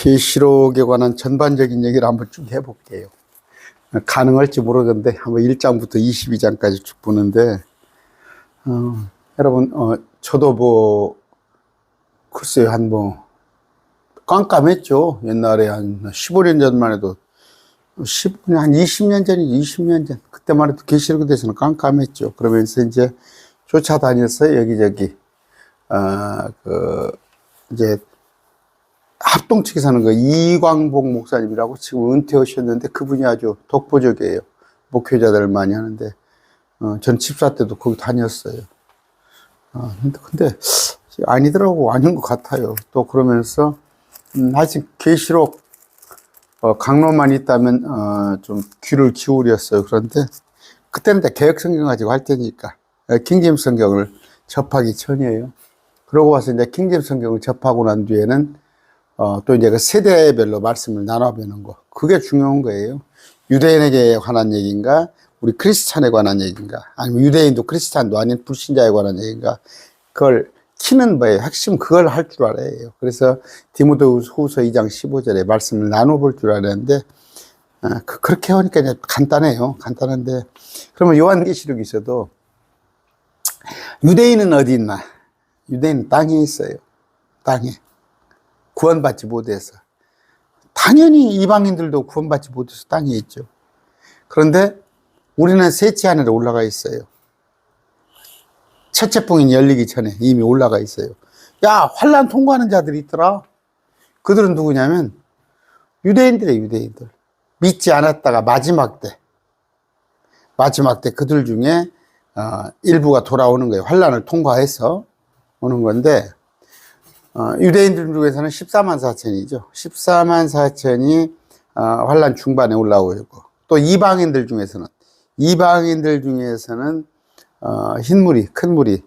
계시록에 관한 전반적인 얘기를 한번 쭉 해볼게요. 가능할지 모르겠는데 한번 1장부터 22장까지 쭉 보는데 여러분 저도 글쎄요 깜깜했죠. 옛날에 한 15년 전만 해도 한 20년 전이죠. 20년 전 그때만 해도 계시록에 대해서는 깜깜했죠. 그러면서 이제 쫓아다녔어요. 여기저기 이제 합동 측에 사는 이광복 목사님이라고 지금 은퇴하셨는데 그분이 아주 독보적이에요. 목회자들 많이 하는데 전 집사 때도 거기 다녔어요. 근데 아니더라고. 아닌 것 같아요. 또 그러면서 아직 계시록 강론만 있다면 좀 귀를 기울였어요. 그런데 그때는 개혁 성경 가지고 할 때니까 킹제임스 성경을 접하기 전이에요. 그러고 와서 이제 킹제임스 성경을 접하고 난 뒤에는 또 이제 그 세대별로 말씀을 나눠보는 거. 그게 중요한 거예요. 유대인에게 관한 얘기인가? 우리 크리스찬에 관한 얘기인가? 아니면 유대인도 크리스찬도 아닌 불신자에 관한 얘기인가? 그걸 키는 거예요. 핵심 그걸 할 줄 알아야 해요. 그래서 디모데후서 2장 15절에 말씀을 나눠볼 줄 알았는데 그렇게 하니까 이제 간단해요. 간단한데 그러면 요한계시록이 있어도 유대인은 어디 있나? 유대인은 땅에 있어요. 땅에. 구원받지 못해서. 당연히 이방인들도 구원받지 못해서 땅에 있죠. 그런데 우리는 셋째 하늘에 올라가 있어요. 첫째 봉인이 열리기 전에 이미 올라가 있어요. 야, 환난 통과하는 자들이 있더라. 그들은 누구냐면 유대인들이에요. 유대인들. 믿지 않았다가 마지막 때 그들 중에 일부가 돌아오는 거예요. 환난을 통과해서 오는 건데 유대인들 중에서는 14만 4천이죠. 14만 4천이 환난 중반에 올라오고 또 이방인들 중에서는 흰 무리, 큰 무리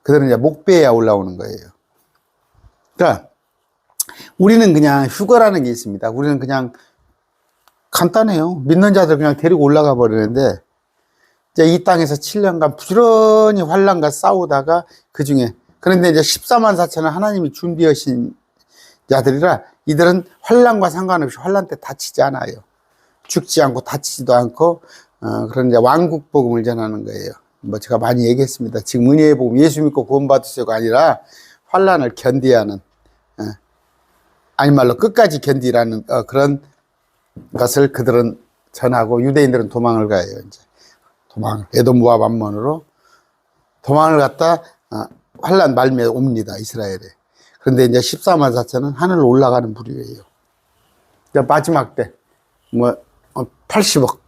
그들은 이제 목배야 올라오는 거예요. 그러니까 우리는 그냥 휴거라는 게 있습니다. 우리는 그냥 간단해요. 믿는 자들 그냥 데리고 올라가 버리는데 이제 이 땅에서 7년간 부지런히 환난과 싸우다가 그런데 이제 14만 4천은 하나님이 준비하신 자들이라 이들은 환난과 상관없이 환난 때 다치지 않아요. 죽지 않고 다치지도 않고 그런 이제 왕국 복음을 전하는 거예요. 제가 많이 얘기했습니다. 지금 은혜의 복음 예수 믿고 구원받으세요가 아니라 환난을 견디하는 아니 말로 끝까지 견디라는 그런 것을 그들은 전하고 유대인들은 도망을 가요. 이제 에돔 모압 암몬으로 도망을 갔다 환난 말미에 옵니다. 이스라엘에. 그런데 이제 14만 4천은 하늘로 올라가는 부류예요. 마지막 때 80억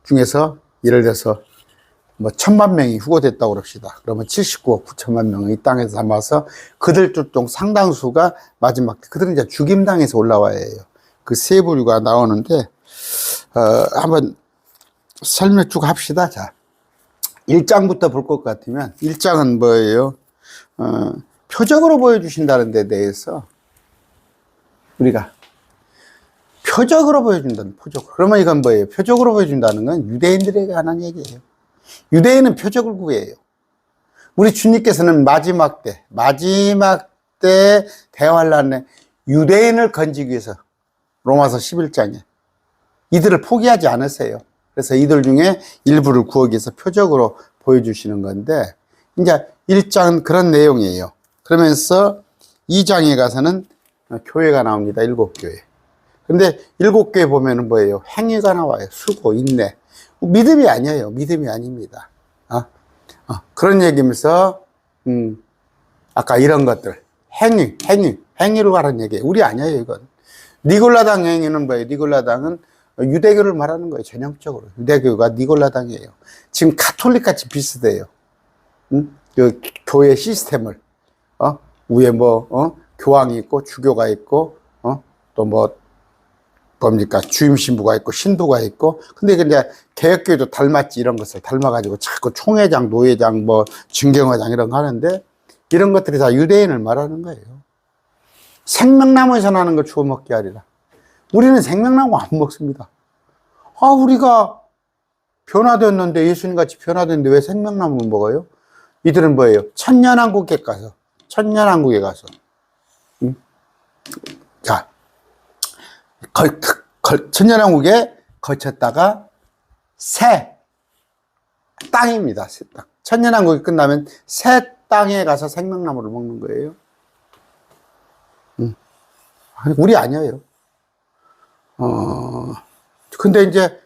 중에서 예를 들어서 1000만 명이 후고됐다고 그럽시다. 그러면 79억 9천만 명을 이 땅에서 담아서 그들 중 상당수가 마지막 때 그들은 이제 죽임당에서 올라와야 해요. 그 세 부류가 나오는데 한번 설명 쭉 합시다. 자, 1장부터 볼 것 같으면 1장은 뭐예요? 표적으로 보여주신다는 데 대해서 우리가 표적으로 보여준다는 표적. 그러면 이건 뭐예요? 표적으로 보여준다는 건 유대인들에게 관한 얘기예요. 유대인은 표적을 구해요. 우리 주님께서는 마지막 때 대환란에 유대인을 건지기 위해서 로마서 11장에 이들을 포기하지 않으세요. 그래서 이들 중에 일부를 구하기 위해서 표적으로 보여주시는 건데 이제 1장은 그런 내용이에요. 그러면서 2장에 가서는 교회가 나옵니다. 7교회. 근데 7교회 보면은 뭐예요? 행위가 나와요. 수고, 인내. 믿음이 아니에요. 믿음이 아닙니다. 그런 얘기면서 아까 이런 것들 행위로 가는 얘기예요. 우리 아니에요. 이건 니골라당 행위는 뭐예요? 니골라당은 유대교를 말하는 거예요. 전형적으로 유대교가 니골라당이에요. 지금 카톨릭 같이 비슷해요. 그 교회 시스템을 위에 교황이 있고 주교가 있고 또 뭡니까 주임 신부가 있고 신부가 있고 근데 이제 개혁교회도 닮았지. 이런 것을 닮아가지고 자꾸 총회장, 노회장, 증경회장 이런 거 하는데 이런 것들이 다 유대인을 말하는 거예요. 생명나무에서 나는 걸 주워 먹게 하리라. 우리는 생명나무 안 먹습니다. 우리가 변화됐는데 예수님같이 변화됐는데 왜 생명나무를 먹어요? 이들은 뭐예요? 천년왕국에 가서 자, 천년왕국에 거쳤다가 새 땅입니다. 새 땅. 천년왕국이 끝나면 새 땅에 가서 생명나무를 먹는 거예요. 우리 아니에요. 근데 이제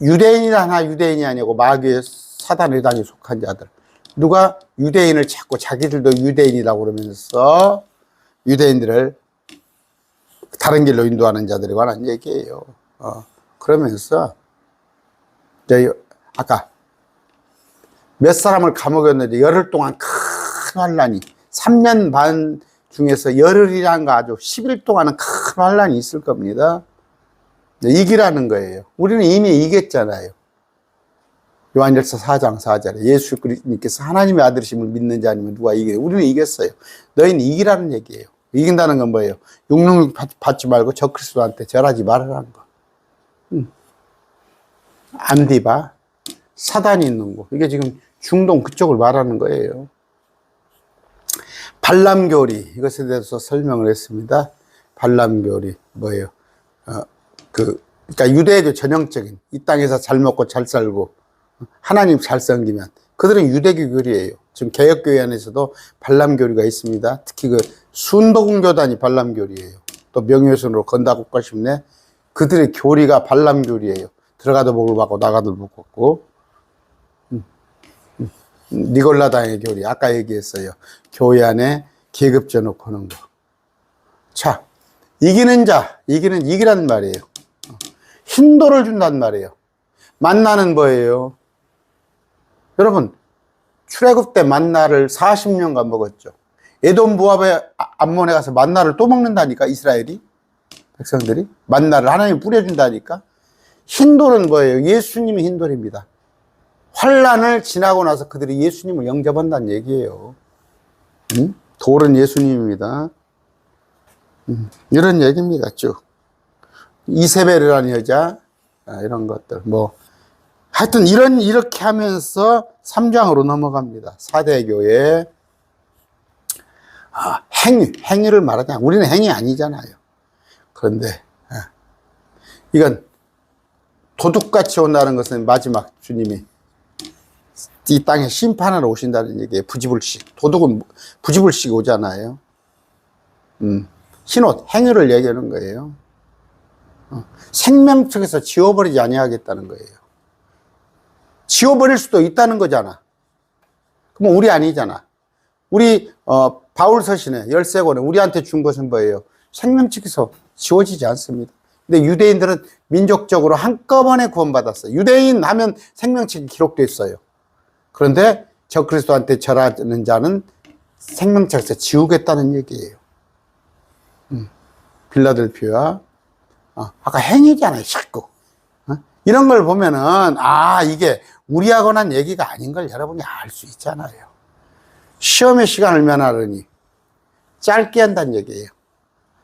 유대인이나 유대인이 아니고 마귀의 사단 의단에 속한 자들. 누가 유대인을 찾고 자기들도 유대인이라고 그러면서 유대인들을 다른 길로 인도하는 자들에 관한 얘기예요. 그러면서 이제 아까 몇 사람을 감옥에 넣는데 열흘 동안 큰 환란이 3년 반 중에서 열흘이란 거 아주 10일 동안은 큰 환란이 있을 겁니다. 이기라는 거예요. 우리는 이미 이겼잖아요. 요한일서 4장 4절에 예수 그리스도께서 하나님의 아들이심을 믿는 자 아니면 누가 이겨요? 우리는 이겼어요. 너희는 이기라는 얘기예요. 이긴다는 건 뭐예요? 육능 받지 말고 저 그리스도한테 절하지 말으라는 거. 안디바, 사단이 있는 곳. 이게 지금 중동 그쪽을 말하는 거예요. 발람교리, 이것에 대해서 설명을 했습니다. 발람교리, 뭐예요? 그러니까 유대교 전형적인, 이 땅에서 잘 먹고 잘 살고, 하나님 잘 섬기면, 그들은 유대교 교리예요. 지금 개혁교회 안에서도 발람교리가 있습니다. 특히 그 순복음교단이 발람교리예요. 또 명예훼손으로 건다고 싶네. 그들의 교리가 발람교리예요. 들어가도 복을 받고 나가도 복 받고. 니골라당의 교리, 아까 얘기했어요. 교회 안에 계급제 놓고 하는 거. 자, 이기는 자, 이기라는 말이에요. 힌도를 준단 말이에요. 만나는 뭐예요? 여러분, 출애굽 때 만나를 40년간 먹었죠. 에돔 모압의 암몬에 가서 만나를 또 먹는다니까, 이스라엘이. 백성들이. 만나를 하나님이 뿌려준다니까. 힌도는 뭐예요? 예수님이 힌도입니다. 환란을 지나고 나서 그들이 예수님을 영접한다는 얘기예요. 돌은 예수님입니다. 이런 얘기입니다, 쭉. 이세벨이라는 여자, 이런 것들, 하여튼 이렇게 하면서 3장으로 넘어갑니다. 4대 교회. 행위를 말하자. 우리는 행위 아니잖아요. 그런데, 이건 도둑같이 온다는 것은 마지막 주님이 이 땅에 심판하러 오신다는 얘기예요. 부지불식. 도둑은 부지불식 오잖아요. 흰옷, 행위를 얘기하는 거예요. 생명책에서 지워버리지 아니하겠다는 거예요. 지워버릴 수도 있다는 거잖아. 그럼 우리 아니잖아. 우리 바울 서신에 13권에 우리한테 준 것은 뭐예요? 생명책에서 지워지지 않습니다. 근데 유대인들은 민족적으로 한꺼번에 구원받았어요. 유대인 하면 생명책이 기록되어 있어요. 그런데 저 그리스도한테 절하는 자는 생명책에서 지우겠다는 얘기예요. 빌라델피아. 아까 행위잖아요, 자꾸. 이런 걸 보면은, 이게 우리하고 난 얘기가 아닌 걸 여러분이 알 수 있잖아요. 시험의 시간을 면하려니 짧게 한다는 얘기예요.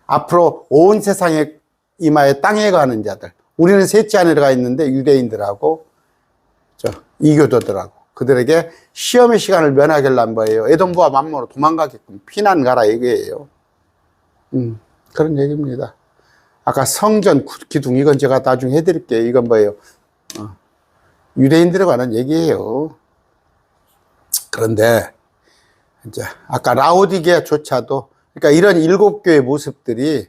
앞으로 온 세상에 이마에 땅에 가는 자들. 우리는 셋째 안에 들어가 있는데 유대인들하고 이교도들하고 그들에게 시험의 시간을 면하게 하려는 거예요. 에돔과 만모로 도망가게끔 피난 가라 얘기예요. 그런 얘기입니다. 아까 성전 기둥 이건 제가 나중에 해드릴게요. 이건 뭐예요? 유대인들에 관한 얘기예요. 그런데 이제 아까 라오디게아조차도 그러니까 이런 7교의 모습들이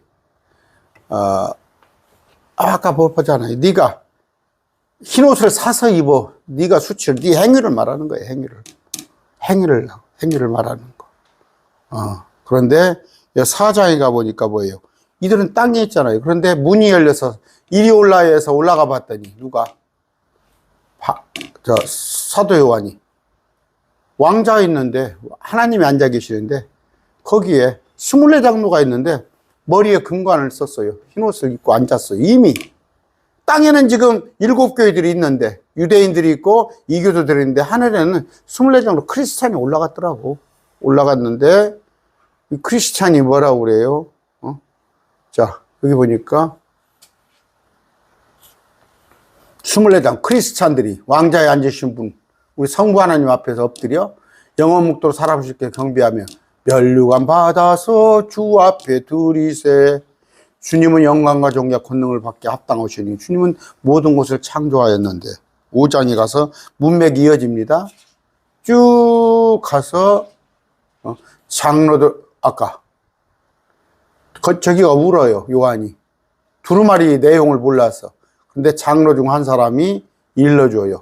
아까 보잖아요. 네가 흰옷을 사서 입어. 네가 수치를 네 행위를 말하는 거예요. 행위를 말하는 거. 그런데 4장에 가보니까 뭐예요? 이들은 땅에 있잖아요. 그런데 문이 열려서 이리 올라에서 올라가 봤더니 누가? 사도 요한이 왕자가 있는데 하나님이 앉아 계시는데 거기에 24장로가 있는데 머리에 금관을 썼어요. 흰옷을 입고 앉았어요. 이미 땅에는 지금 7교회들이 있는데 유대인들이 있고 이교도들이 있는데 하늘에는 24장로 크리스찬이 올라갔더라고. 올라갔는데 이 크리스찬이 뭐라고 그래요? 자, 여기 보니까 24장 크리스찬들이 왕자에 앉으신 분, 우리 성부 하나님 앞에서 엎드려 영원 묵도로 살아보실게 경배하며 면류관 받아서 주 앞에 들이세 주님은 영광과 존귀와 권능을 받게 합당하시니 주님은 모든 것을 창조하였는데 5장에 가서 문맥이 이어집니다. 쭉 가서 장로들 아까 저기가 울어요. 요한이 두루마리 내용을 몰라서. 근데 장로 중 한 사람이 일러줘요.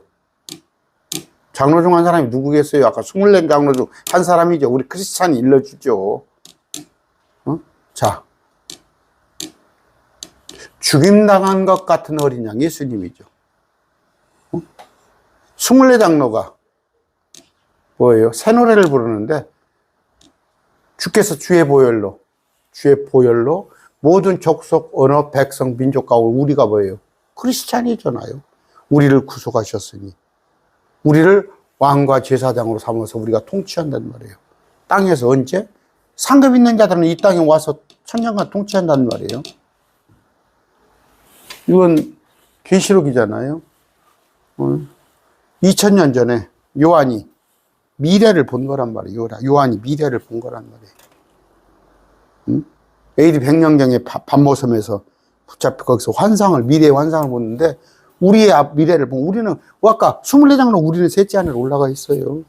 장로 중 한 사람이 누구겠어요? 아까 24장로 중 한 사람이죠. 우리 크리스찬이 일러주죠. 자, 죽임당한 것 같은 어린 양 예수님이죠. 24장로가 뭐예요? 새 노래를 부르는데 주께서 주의 보혈로 모든 족속, 언어, 백성, 민족 가운데 우리가 뭐예요? 크리스찬이잖아요. 우리를 구속하셨으니 우리를 왕과 제사장으로 삼아서 우리가 통치한단 말이에요. 땅에서 언제? 상급 있는 자들은 이 땅에 와서 천년간 통치한단 말이에요. 이건 계시록이잖아요. 2000년 전에 요한이 미래를 본 거란 말이에요. 요한이 미래를 본 거란 말이에요. AD 100년경에 반모섬에서 붙잡혀 거기서 미래의 환상을 보는데 우리의 미래를 보면 우리는 아까 24장로 우리는 셋째 하늘에 올라가 있어요.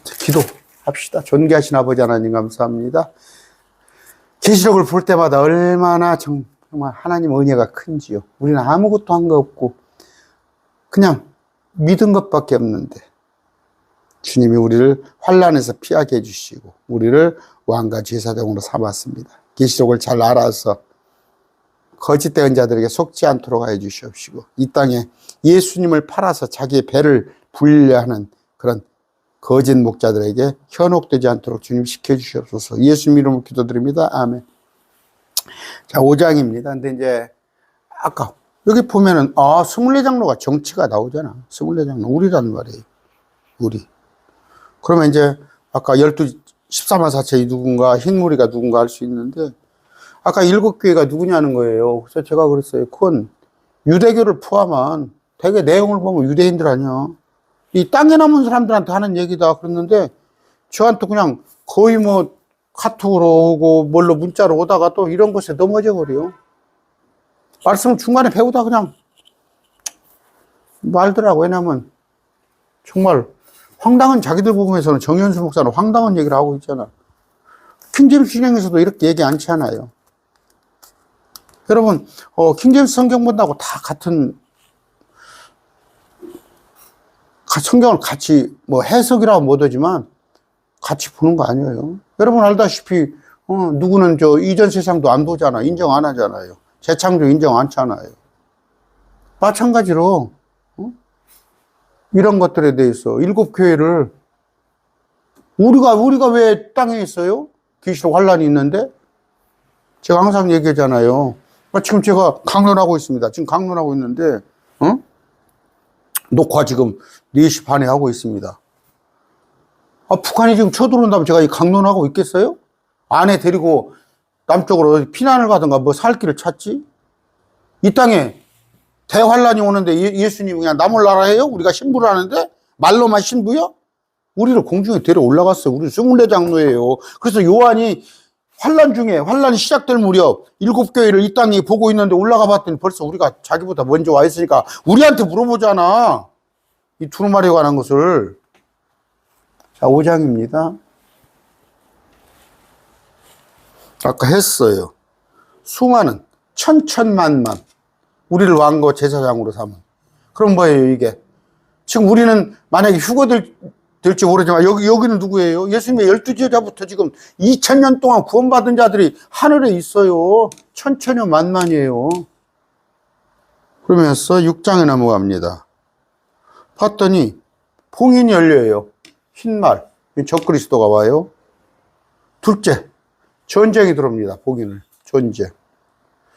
기도합시다. 존귀하신 아버지 하나님 감사합니다. 계시록을 볼 때마다 얼마나 정말 하나님 은혜가 큰지요. 우리는 아무것도 한 거 없고 그냥 믿은 것밖에 없는데 주님이 우리를 환난에서 피하게 해주시고 우리를 왕과 제사장으로 삼았습니다. 계시록을 잘 알아서 거짓된 자들에게 속지 않도록 해 주시옵시고 이 땅에 예수님을 팔아서 자기의 배를 불리려 하는 그런 거짓 목자들에게 현혹되지 않도록 주님 지켜주시옵소서. 예수님 이름으로 기도드립니다. 아멘. 자, 5장입니다. 근데 이제 아까 여기 보면은 24장로가 정치가 나오잖아. 24장로 우리란 말이에요. 우리. 그러면 이제 아까 14만 4천이 누군가 흰무리가 누군가 할 수 있는데 아까 7교회가 누구냐는 거예요. 그래서 제가 그랬어요. 그건 유대교를 포함한 되게 내용을 보면 유대인들 아니야. 이 땅에 남은 사람들한테 하는 얘기다 그랬는데 저한테 그냥 거의 뭐 카톡으로 오고 뭘로 문자로 오다가 또 이런 것에 넘어져 버려요. 말씀을 중간에 배우다 그냥 말더라고. 왜냐면 정말 황당한 자기들 부분에서는 정현수 목사는 황당한 얘기를 하고 있잖아. 킹제임스 신앙에서도 이렇게 얘기 않지 않아요. 여러분, 킹제임스 성경 본다고 다 성경을 같이 해석이라고 못하지만 같이 보는 거 아니에요. 여러분 알다시피 누구는 이전 세상도 안 보잖아. 인정 안 하잖아요. 재창조 인정 안 하잖아요. 마찬가지로 이런 것들에 대해서 7교회를 우리가 왜 땅에 있어요? 계시록 환란이 있는데 제가 항상 얘기하잖아요. 지금 제가 강론하고 있습니다. 지금 강론하고 있는데 녹화 지금 4시 반에 하고 있습니다. 북한이 지금 쳐들어온다면 제가 이 강론하고 있겠어요? 아내 데리고 남쪽으로 피난을 가든가 살 길을 찾지? 이 땅에 대환란이 오는데 예수님이 그냥 나 몰라라 해요? 우리가 신부를 하는데? 말로만 신부요? 우리를 공중에 데려 올라갔어요. 우리 24장로예요. 그래서 요한이 환란이 시작될 무렵 7교회를 이 땅에 보고 있는데 올라가 봤더니 벌써 우리가 자기보다 먼저 와 있으니까 우리한테 물어보잖아. 이 두루마리에 관한 것을. 자, 5장입니다. 아까 했어요. 수많은 천천만만 우리를 왕과 제사장으로 삼은. 그럼 뭐예요 이게? 지금 우리는 만약에 될지 모르지만 여기는 누구예요? 예수님의 12제자부터 지금 2000년 동안 구원받은 자들이 하늘에 있어요. 천천여 만만이에요. 그러면서 6장에 넘어갑니다. 봤더니 봉인이 열려요. 흰말 적그리스도가 와요. 둘째, 전쟁이 들어옵니다. 봉인을. 전쟁.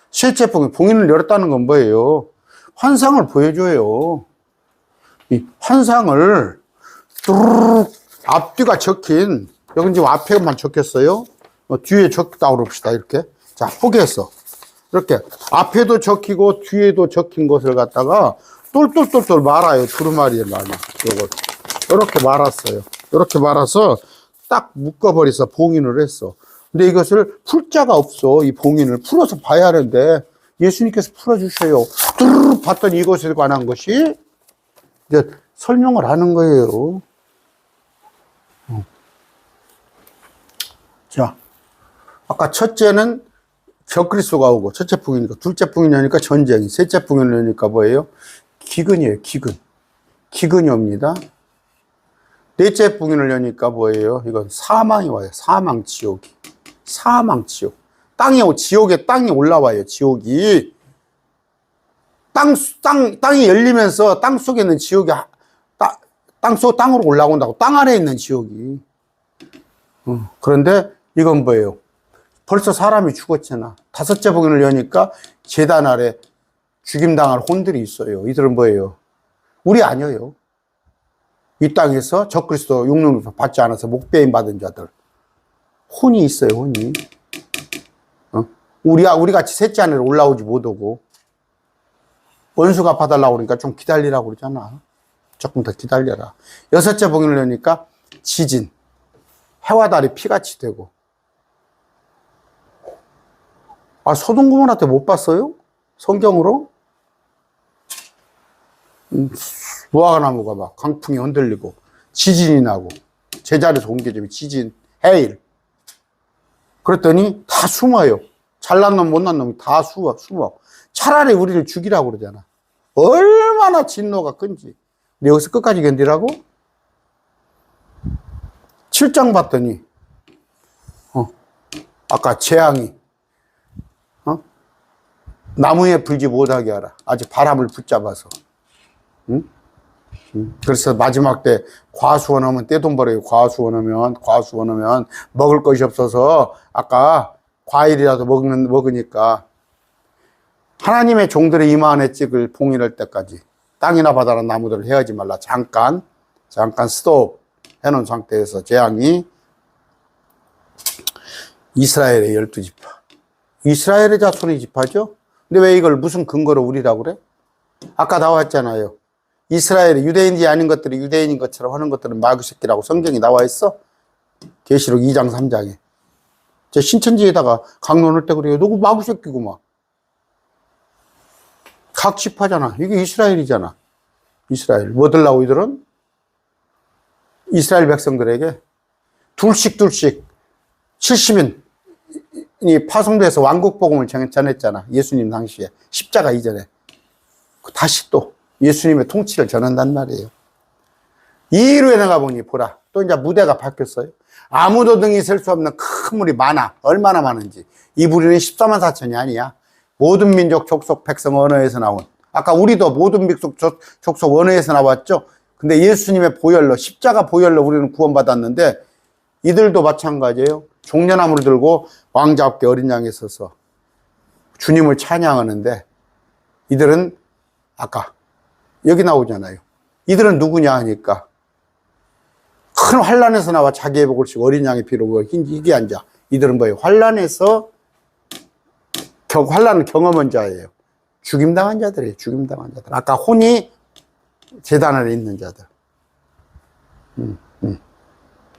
셋째, 봉인을 열었다는 건 뭐예요? 환상을 보여줘요. 이 환상을 뚜루룩 앞뒤가 적힌, 여기 지금 앞에만 적혔어요. 뒤에 적다고 그럽시다. 이렇게. 자, 포기했어. 이렇게 앞에도 적히고 뒤에도 적힌 것을 갖다가 똘똘똘똘 말아요. 두루마리에 말아. 요걸 이렇게 말았어요. 이렇게 말아서 딱 묶어버려서 봉인을 했어. 근데 이것을 풀 자가 없어. 이 봉인을 풀어서 봐야 하는데 예수님께서 풀어주셔요. 뚜루루 봤더니 이것에 관한 것이 이제 설명을 하는 거예요. 자, 아까 첫째는 적그리스도가 오고, 첫째 풍이니까, 둘째 풍이니까 전쟁, 셋째 풍이니까 뭐예요? 기근이에요, 기근. 기근이 옵니다. 넷째 풍인을 여니까 뭐예요? 이건 사망이 와요. 사망, 지옥이. 사망, 지옥. 지옥에 땅이 올라와요, 지옥이. 땅이 열리면서 땅 속에 있는 지옥이, 땅으로 올라온다고. 땅 안에 있는 지옥이. 그런데 이건 뭐예요? 벌써 사람이 죽었잖아. 다섯째 복인을 여니까 제단 아래 죽임당할 혼들이 있어요. 이들은 뭐예요? 우리 아니에요. 이 땅에서 적그리스도 육륜을 받지 않아서 목배임 받은 자들. 혼이 있어요, 혼이. 우리 같이 셋째 안에 올라오지 못하고. 원수가 봐달라고 그러니까 좀 기다리라고 그러잖아. 조금 더 기다려라. 여섯째 복인을 여니까 지진. 해와 달이 피같이 되고. 아, 소돔 고모라한테 못 봤어요? 성경으로? 무화과나무가 막 강풍이 흔들리고 지진이 나고 제자리에서 옮겨지면 지진, 해일. 그랬더니 다 숨어요. 잘난 놈 못난 놈이 다 숨어. 차라리 우리를 죽이라고 그러잖아. 얼마나 진노가 큰지. 근데 여기서 끝까지 견디라고? 7장 봤더니 아까 재앙이 나무에 불지 못하게 하라. 아직 바람을 붙잡아서. 응? 그래서 마지막 때 과수원 하면 떼돈 벌어요. 과수원 하면 먹을 것이 없어서 아까 과일이라도 먹으니까 하나님의 종들의 이마 안에 찍을 봉인할 때까지 땅이나 바다나 나무들을 해하지 말라. 잠깐 스톱 해놓은 상태에서 재앙이 이스라엘의 12지파. 이스라엘의 자손의 지파죠? 근데 왜 이걸 무슨 근거로 우리라고 그래? 아까 나왔잖아요. 이스라엘이 유대인이 아닌 것들이 유대인인 것처럼 하는 것들은 마귀 새끼라고 성경이 나와 있어. 계시록 2장 3장에. 제 신천지에다가 강론할 때 그래요. 누구 마귀 새끼구만. 각 지파잖아. 이게 이스라엘이잖아. 이스라엘. 뭐 들라고 이들은? 이스라엘 백성들에게 둘씩 70인이 파송돼서 왕국복음을 전했잖아. 예수님 당시에. 십자가 이전에. 다시 또 예수님의 통치를 전한단 말이에요. 이루에 나가보니 보라. 또 이제 무대가 바뀌었어요. 아무도 등이 셀 수 없는 큰 물이 많아. 얼마나 많은지. 이 무리는 14만 4천이 아니야. 모든 민족, 족속, 백성, 언어에서 나온. 아까 우리도 모든 민족, 족속, 언어에서 나왔죠. 근데 예수님의 보혈로, 십자가 보혈로 우리는 구원받았는데 이들도 마찬가지예요. 종려나무를 들고 왕자 앞에 어린 양에 서서 주님을 찬양하는데 이들은 아까 여기 나오잖아요. 이들은 누구냐 하니까 큰 환란에서 나와 자기의 복을 씌고 어린 양의 피로 이게 앉아. 이들은 뭐예요? 환란을 경험한 자예요. 죽임당한 자들이에요. 죽임당한 자들. 아까 혼이 제단 안에 있는 자들.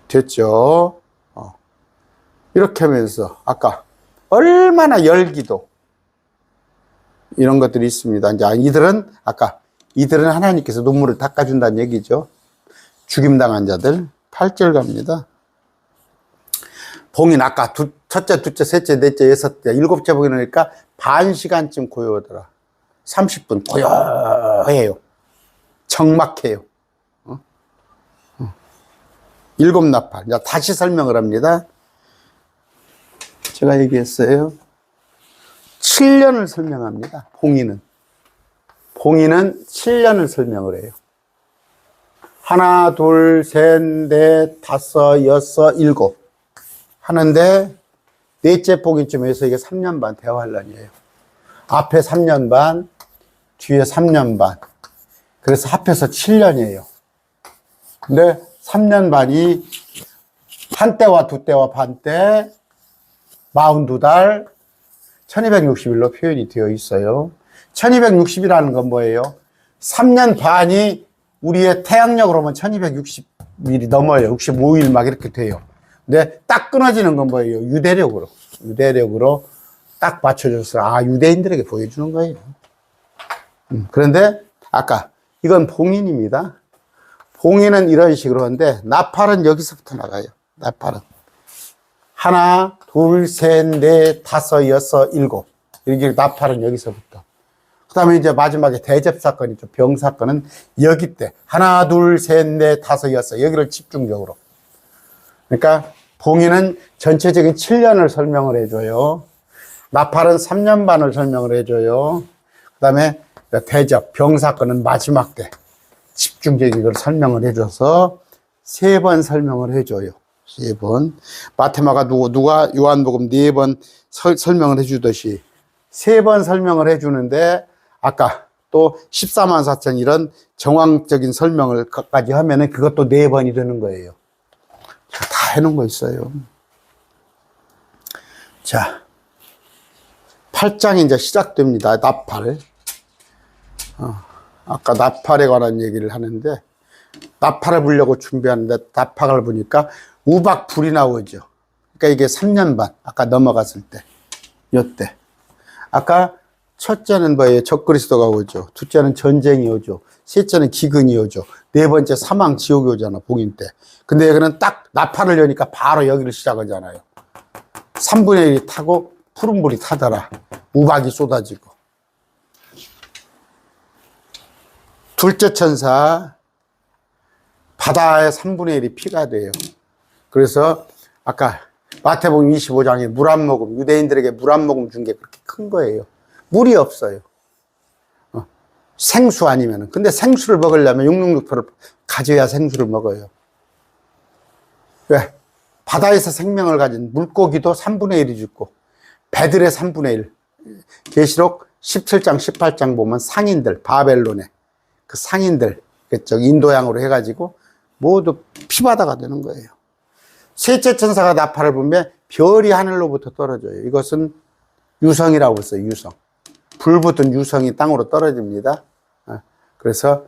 됐죠? 이렇게 하면서 아까 얼마나 열기도 이런 것들이 있습니다. 이제 이들은 하나님께서 눈물을 닦아준다는 얘기죠. 죽임당한 자들. 8절 갑니다. 봉인 아까 첫째, 둘째, 셋째, 넷째, 여섯째, 일곱째 봉인하니까 반 시간쯤 고요하더라. 30분 고요해요. 적막해요. 일곱 나팔. 다시 설명을 합니다. 제가 얘기했어요. 7년을 설명합니다. 봉인은 7년을 설명을 해요. 하나, 둘, 셋, 넷, 다섯, 여섯, 일곱 하는데 넷째 봉인쯤에서 이게 3년 반 대환란이에요. 앞에 3년 반, 뒤에 3년 반. 그래서 합해서 7년이에요. 근데 3년 반이 한 때와 두 때와 반 때 42달 1260일로 표현이 되어 있어요. 1260이라는 건 뭐예요? 3년 반이 우리의 태양력으로 보면 1260일이 넘어요. 65일 막 이렇게 돼요. 근데 딱 끊어지는 건 뭐예요? 유대력으로. 유대력으로 딱 맞춰줘서, 아, 유대인들에게 보여주는 거예요. 그런데 아까 이건 봉인입니다. 봉인은 이런 식으로 하는데, 나팔은 여기서부터 나가요. 나팔은. 하나, 둘, 셋, 넷, 다섯, 여섯, 일곱. 이렇게 나팔은 여기서부터. 그 다음에 이제 마지막에 대접 사건이죠. 병 사건은 여기 때. 하나, 둘, 셋, 넷, 다섯, 여섯. 여기를 집중적으로. 그러니까 봉인은 전체적인 7년을 설명을 해줘요. 나팔은 3년 반을 설명을 해줘요. 그 다음에 대접, 병 사건은 마지막 때 집중적인 걸 설명을 해줘서 3번 설명을 해줘요. 3번. 마테마가 누가 요한복음 4번 설명을 해주듯이 3번 설명을 해주는데, 아까 또 14만 4천 이런 정황적인 설명을까지 하면은 그것도 4번이 되는 거예요. 다 해놓은 거 있어요. 자, 8장이 이제 시작됩니다. 나팔. 아까 나팔에 관한 얘기를 하는데, 나팔을 불려고 준비하는데 나팔을 보니까 우박 불이 나오죠. 그러니까 이게 3년 반. 아까 넘어갔을 때. 요때. 아까 첫째는 뭐예요? 적그리스도가 오죠. 둘째는 전쟁이 오죠. 셋째는 기근이 오죠. 네 번째 사망 지옥이 오잖아, 봉인 때. 근데 여기는 딱 나팔을 여니까 바로 여기를 시작하잖아요. 3분의 1이 타고 푸른 불이 타더라. 우박이 쏟아지고. 둘째 천사, 바다의 3분의 1이 피가 돼요. 그래서 아까 마태복음 25장에 물 한 모금, 유대인들에게 물 한 모금 준 게 그렇게 큰 거예요. 물이 없어요. 생수 아니면은. 근데 생수를 먹으려면 666표를 가져야 생수를 먹어요. 왜? 바다에서 생명을 가진 물고기도 3분의 1이 죽고, 배들의 3분의 1. 계시록 17장, 18장 보면 상인들, 바벨론의 그 상인들, 그쪽 인도양으로 해가지고 모두 피바다가 되는 거예요. 셋째 천사가 나팔을 불면 별이 하늘로부터 떨어져요. 이것은 유성이라고 했어요. 유성. 불 붙은 유성이 땅으로 떨어집니다. 그래서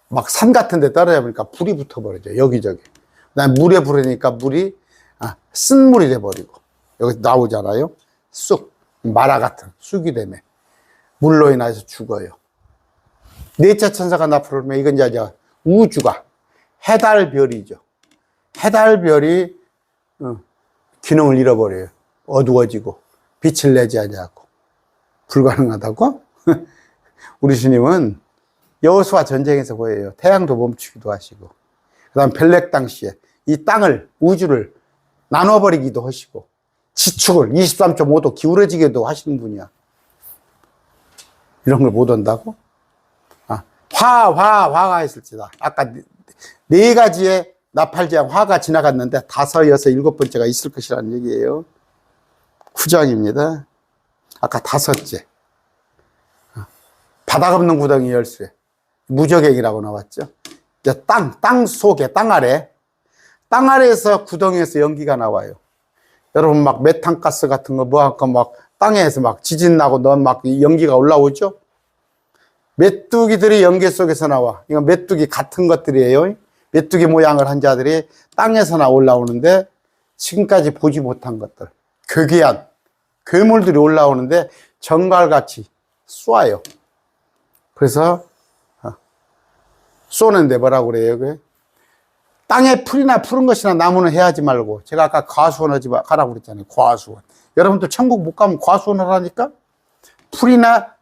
막 산 같은 데 떨어져 보니까 불이 붙어버리죠. 여기저기. 그 다음에 물에 부르니까 물이 쓴 물이 돼버리고, 여기 나오잖아요. 쑥, 마라 같은 쑥이 되면 물로 인해서 죽어요. 넷째 천사가 나팔을 불면 이건 이제 우주가 해달별이죠. 해달별이 기능을 잃어버려요. 어두워지고 빛을 내지 않냐고. 불가능하다고? 우리 주님은 여호수아 전쟁에서 보여요. 태양도 멈추기도 하시고, 그 다음 벨렉 당시에 이 땅을, 우주를 나눠버리기도 하시고, 지축을 23.5도 기울어지게도 하시는 분이야. 이런 걸 못 한다고? 화가 했을지다. 아까 네 가지의 나팔재앙 화가 지나갔는데 다섯, 여섯, 일곱 번째가 있을 것이라는 얘기예요. 9장입니다. 아까 다섯째. 바닥 없는 구덩이 열쇠. 무적행이라고 나왔죠. 이제 땅 속에, 땅 아래에서 구덩이에서 연기가 나와요. 여러분 막 메탄가스 같은 거 아까 막 땅에서 막 지진 나고 막 연기가 올라오죠. 메뚜기들이 연기 속에서 나와. 이건 메뚜기 같은 것들이에요. 메뚜기 모양을 한 자들이 땅에서나 올라오는데 지금까지 보지 못한 것들. 괴기한 괴물들이 올라오는데 정갈같이 쏘아요. 그래서 쏘는데 뭐라고 그래요? 그게? 땅에 풀이나 푸른 것이나 나무는 해하지 말고, 제가 아까 과수원 하지 가라고 그랬잖아요. 과수원. 여러분들 천국 못 가면 과수원 하라니까? 풀이나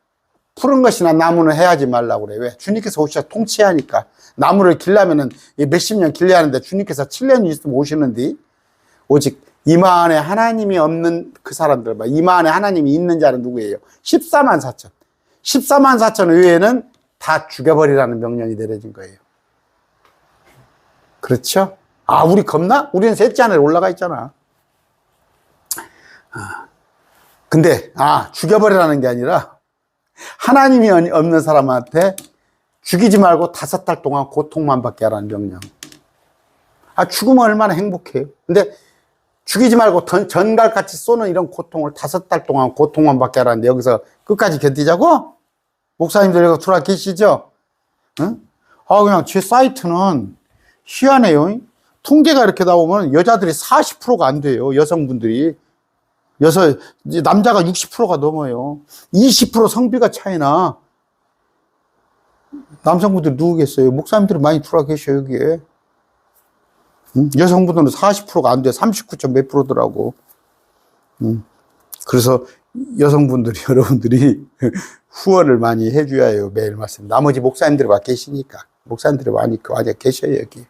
푸른 것이나 나무는 해하지 말라고 그래요. 왜? 주님께서 오셔서 통치하니까. 나무를 길려면은 몇십 년 길려야 하는데 주님께서 7년 있으면 오시는데, 오직 이마 안에 하나님이 없는 그 사람들, 이마 안에 하나님이 있는 자는 누구예요? 14만 4천. 14만 4천 외에는 다 죽여버리라는 명령이 내려진 거예요. 그렇죠? 우리 겁나? 우리는 셋째 하늘에 올라가 있잖아. 근데, 죽여버리라는 게 아니라, 하나님이 없는 사람한테 죽이지 말고 5달 동안 고통만 받게 하라는 명령. 죽으면 얼마나 행복해요. 근데 죽이지 말고 전갈같이 쏘는 이런 고통을 5달 동안 고통만 받게 하라는데 여기서 끝까지 견디자고? 목사님들 이거 들어와 계시죠? 응? 그냥 제 사이트는 희한해요. 통계가 이렇게 나오면 여자들이 40%가 안 돼요. 여성분들이. 이제 남자가 60%가 넘어요. 20% 성비가 차이나. 남성분들 누구겠어요? 목사님들이 많이 들어와 계셔요, 여기에. 여성분들은 40%가 안 돼. 39점 몇 프로더라고. 그래서 여성분들이, 여러분들이 후원을 많이 해줘야 해요. 매일 말씀. 나머지 목사님들이 와 계시니까. 목사님들이 많이 계셔요, 여기.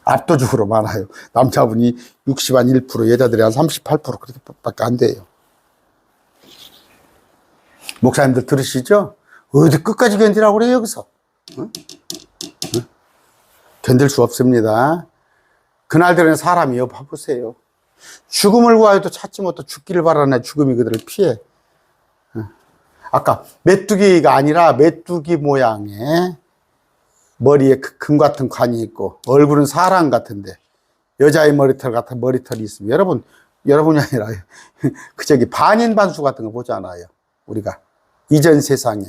압도적으로 많아요. 남자분이 61%, 여자들이 한 38% 그렇게밖에 안 돼요. 목사님들 들으시죠? 어디 끝까지 견디라고 그래요, 여기서. 응? 응? 견딜 수 없습니다. 그날들은 사람이요, 봐보세요. 죽음을 구하여도 찾지 못해 죽기를 바라는 죽음이 그들을 피해. 아까 메뚜기가 아니라 메뚜기 모양의 머리에 금 같은 관이 있고 얼굴은 사람 같은데 여자의 머리털 같은 머리털이 있으면 여러분이 아니라 그 저기 반인반수 같은 거 보잖아요. 우리가 이전 세상에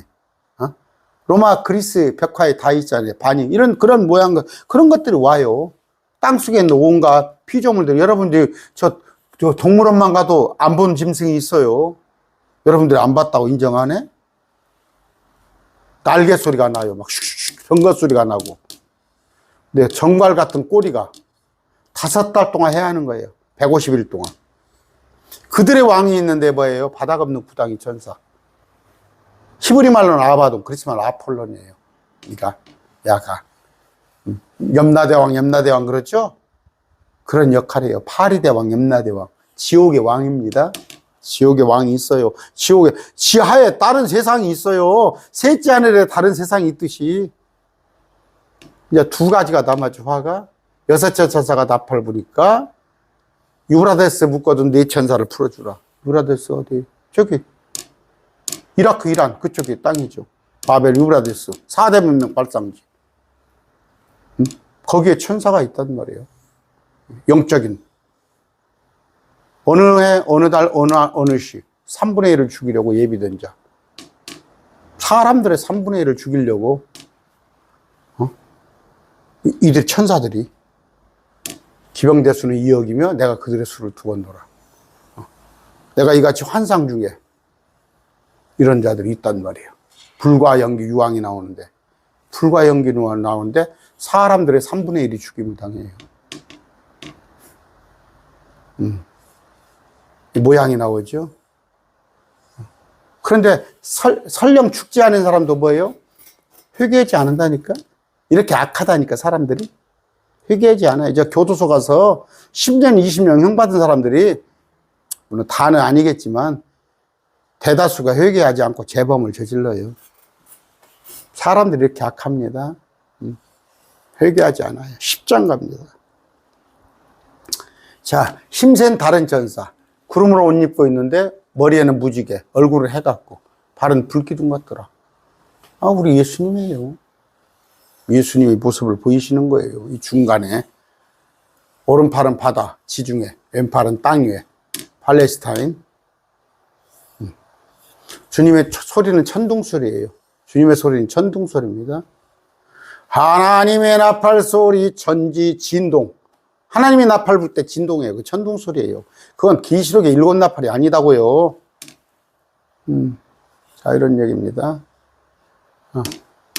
로마 그리스 벽화에 다 있잖아요. 반인 이런 그런 모양 그런 것들이 와요. 땅속에 있는 온갖 피조물들 여러분들 저 동물원만 가도 안 본 짐승이 있어요. 여러분들이 안 봤다고 인정하네? 날개 소리가 나요. 막 슉슉 경과 소리가 나고. 근데 정갈 같은 꼬리가 5달 동안 해야 하는 거예요. 150일 동안. 그들의 왕이 있는데 뭐예요? 바닥 없는 구덩이 천사. 히브리 말로는 아바돈, 그리스 말로 아폴론이에요. 야가. 염라대왕 그렇죠? 그런 역할이에요. 파리대왕, 염라대왕. 지옥의 왕입니다. 지옥의 왕이 있어요. 지하에 다른 세상이 있어요. 셋째 하늘에 다른 세상이 있듯이. 이제 2가지가 남았죠, 화가. 6째 천사가 나팔 부니까, 유브라데스 묶어둔 4천사를 풀어주라. 유브라데스 어디? 저기. 이라크, 이란, 그쪽이 땅이죠. 바벨, 유브라데스. 4대 문명 발상지. 거기에 천사가 있단 말이에요. 영적인. 어느 해, 어느 달, 어느 시 3분의 1을 죽이려고 예비된 자. 사람들의 3분의 1을 죽이려고 이들 천사들이 기병대 수는 2억이며 내가 그들의 수를 2번 놀아. 내가 이같이 환상 중에 이런 자들이 있단 말이에요. 불과 연기 유황이 나오는데 불과 연기 유황이 나오는데 사람들의 3분의 1이 죽임을 당해요. 이 모양이 나오죠. 그런데 설령 죽지 않은 사람도 뭐예요? 회개하지 않는다니까? 이렇게 악하다니까 사람들이? 회개하지 않아요. 이제 교도소 가서 10년, 20년 형 받은 사람들이 물론 다는 아니겠지만 대다수가 회개하지 않고 재범을 저질러요. 사람들이 이렇게 악합니다. 회개하지 않아요. 십장갑니다. 자, 힘센 다른 전사. 구름으로 옷 입고 있는데 머리에는 무지개, 얼굴을 해갖고 발은 불기둥 같더라. 우리 예수님이에요. 예수님의 모습을 보이시는 거예요. 이 중간에 오른팔은 바다 지중해, 왼팔은 땅 위에 팔레스타인. 주님의 소리는 천둥소리예요. 주님의 소리는 천둥소리입니다. 하나님의 나팔 소리 천지 진동. 하나님의 나팔 불 때 진동이에요. 그 천둥소리예요. 그건 계시록의 7 나팔이 아니다고요. 자, 이런 얘기입니다.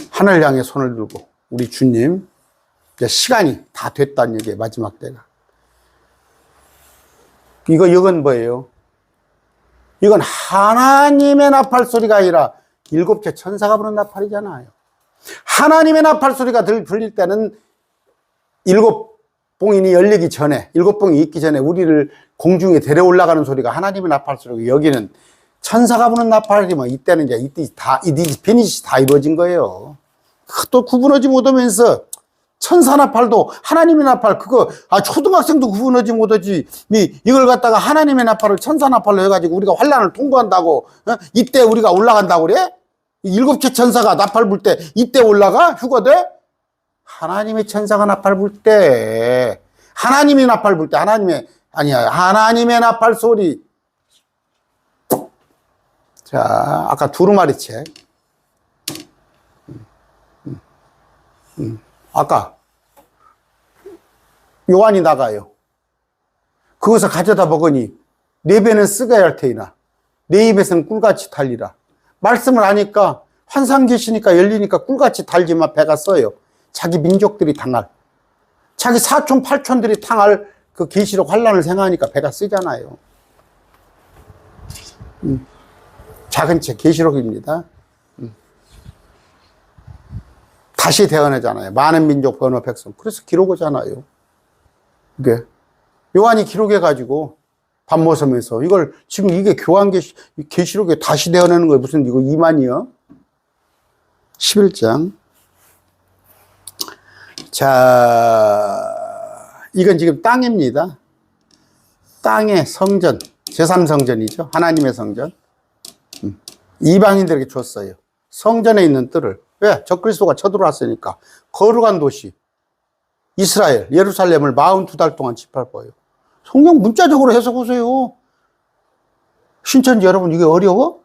하늘 향해 손을 들고 우리 주님 이제 시간이 다 됐다는 얘기예요. 마지막 때가. 이건 뭐예요? 이건 하나님의 나팔 소리가 아니라 7째 천사가 부는 나팔이잖아요. 하나님의 나팔 소리가 들릴 때는 7봉인이 열리기 전에, 7봉이 있기 전에 우리를 공중에 데려 올라가는 소리가 하나님의 나팔 소리고, 여기는 천사가 부는 나팔이면 이때는 이제 피니시 다 이루어진 거예요. 또 구분하지 못하면서 천사 나팔도 하나님의 나팔, 초등학생도 구분하지 못하지. 이걸 갖다가 하나님의 나팔을 천사 나팔로 해가지고 우리가 환란을 통과한다고, 이때 우리가 올라간다고 그래? 7째 천사가 나팔 불 때 이때 올라가? 휴거돼? 하나님의 천사가 나팔 불 때, 하나님의 나팔 불 때, 하나님의 나팔 소리. 자, 아까 두루마리 책. 아까 요한이 나가요. 그것을 가져다 먹으니 내 배는 쓰가야 할 테이나 내 입에서는 꿀같이 달리라. 말씀을 하니까 환상 계시니까 열리니까 꿀같이 달지만 배가 써요. 자기 민족들이 당할, 자기 사촌 팔촌들이 당할 그 계시록 환란을 생각하니까 배가 쓰잖아요. 작은 책 계시록입니다. 다시 태어나잖아요. 많은 민족 번호 백성. 그래서 기록하잖아요. 이게 요한이 기록해가지고 밥 먹으면서 이걸 지금 이게 교환 계시록에 다시 태어나는 거예요. 무슨 이거 이만이요? 11장. 자, 이건 지금 땅입니다. 땅의 성전, 제3성전이죠. 하나님의 성전. 이방인들에게 줬어요. 성전에 있는 뜰을. 왜? 적그리스도가 쳐들어왔으니까. 거룩한 도시 이스라엘, 예루살렘을 42달 동안 짓밟아요. 성경 문자적으로 해석보세요. 신천지 여러분, 이게 어려워?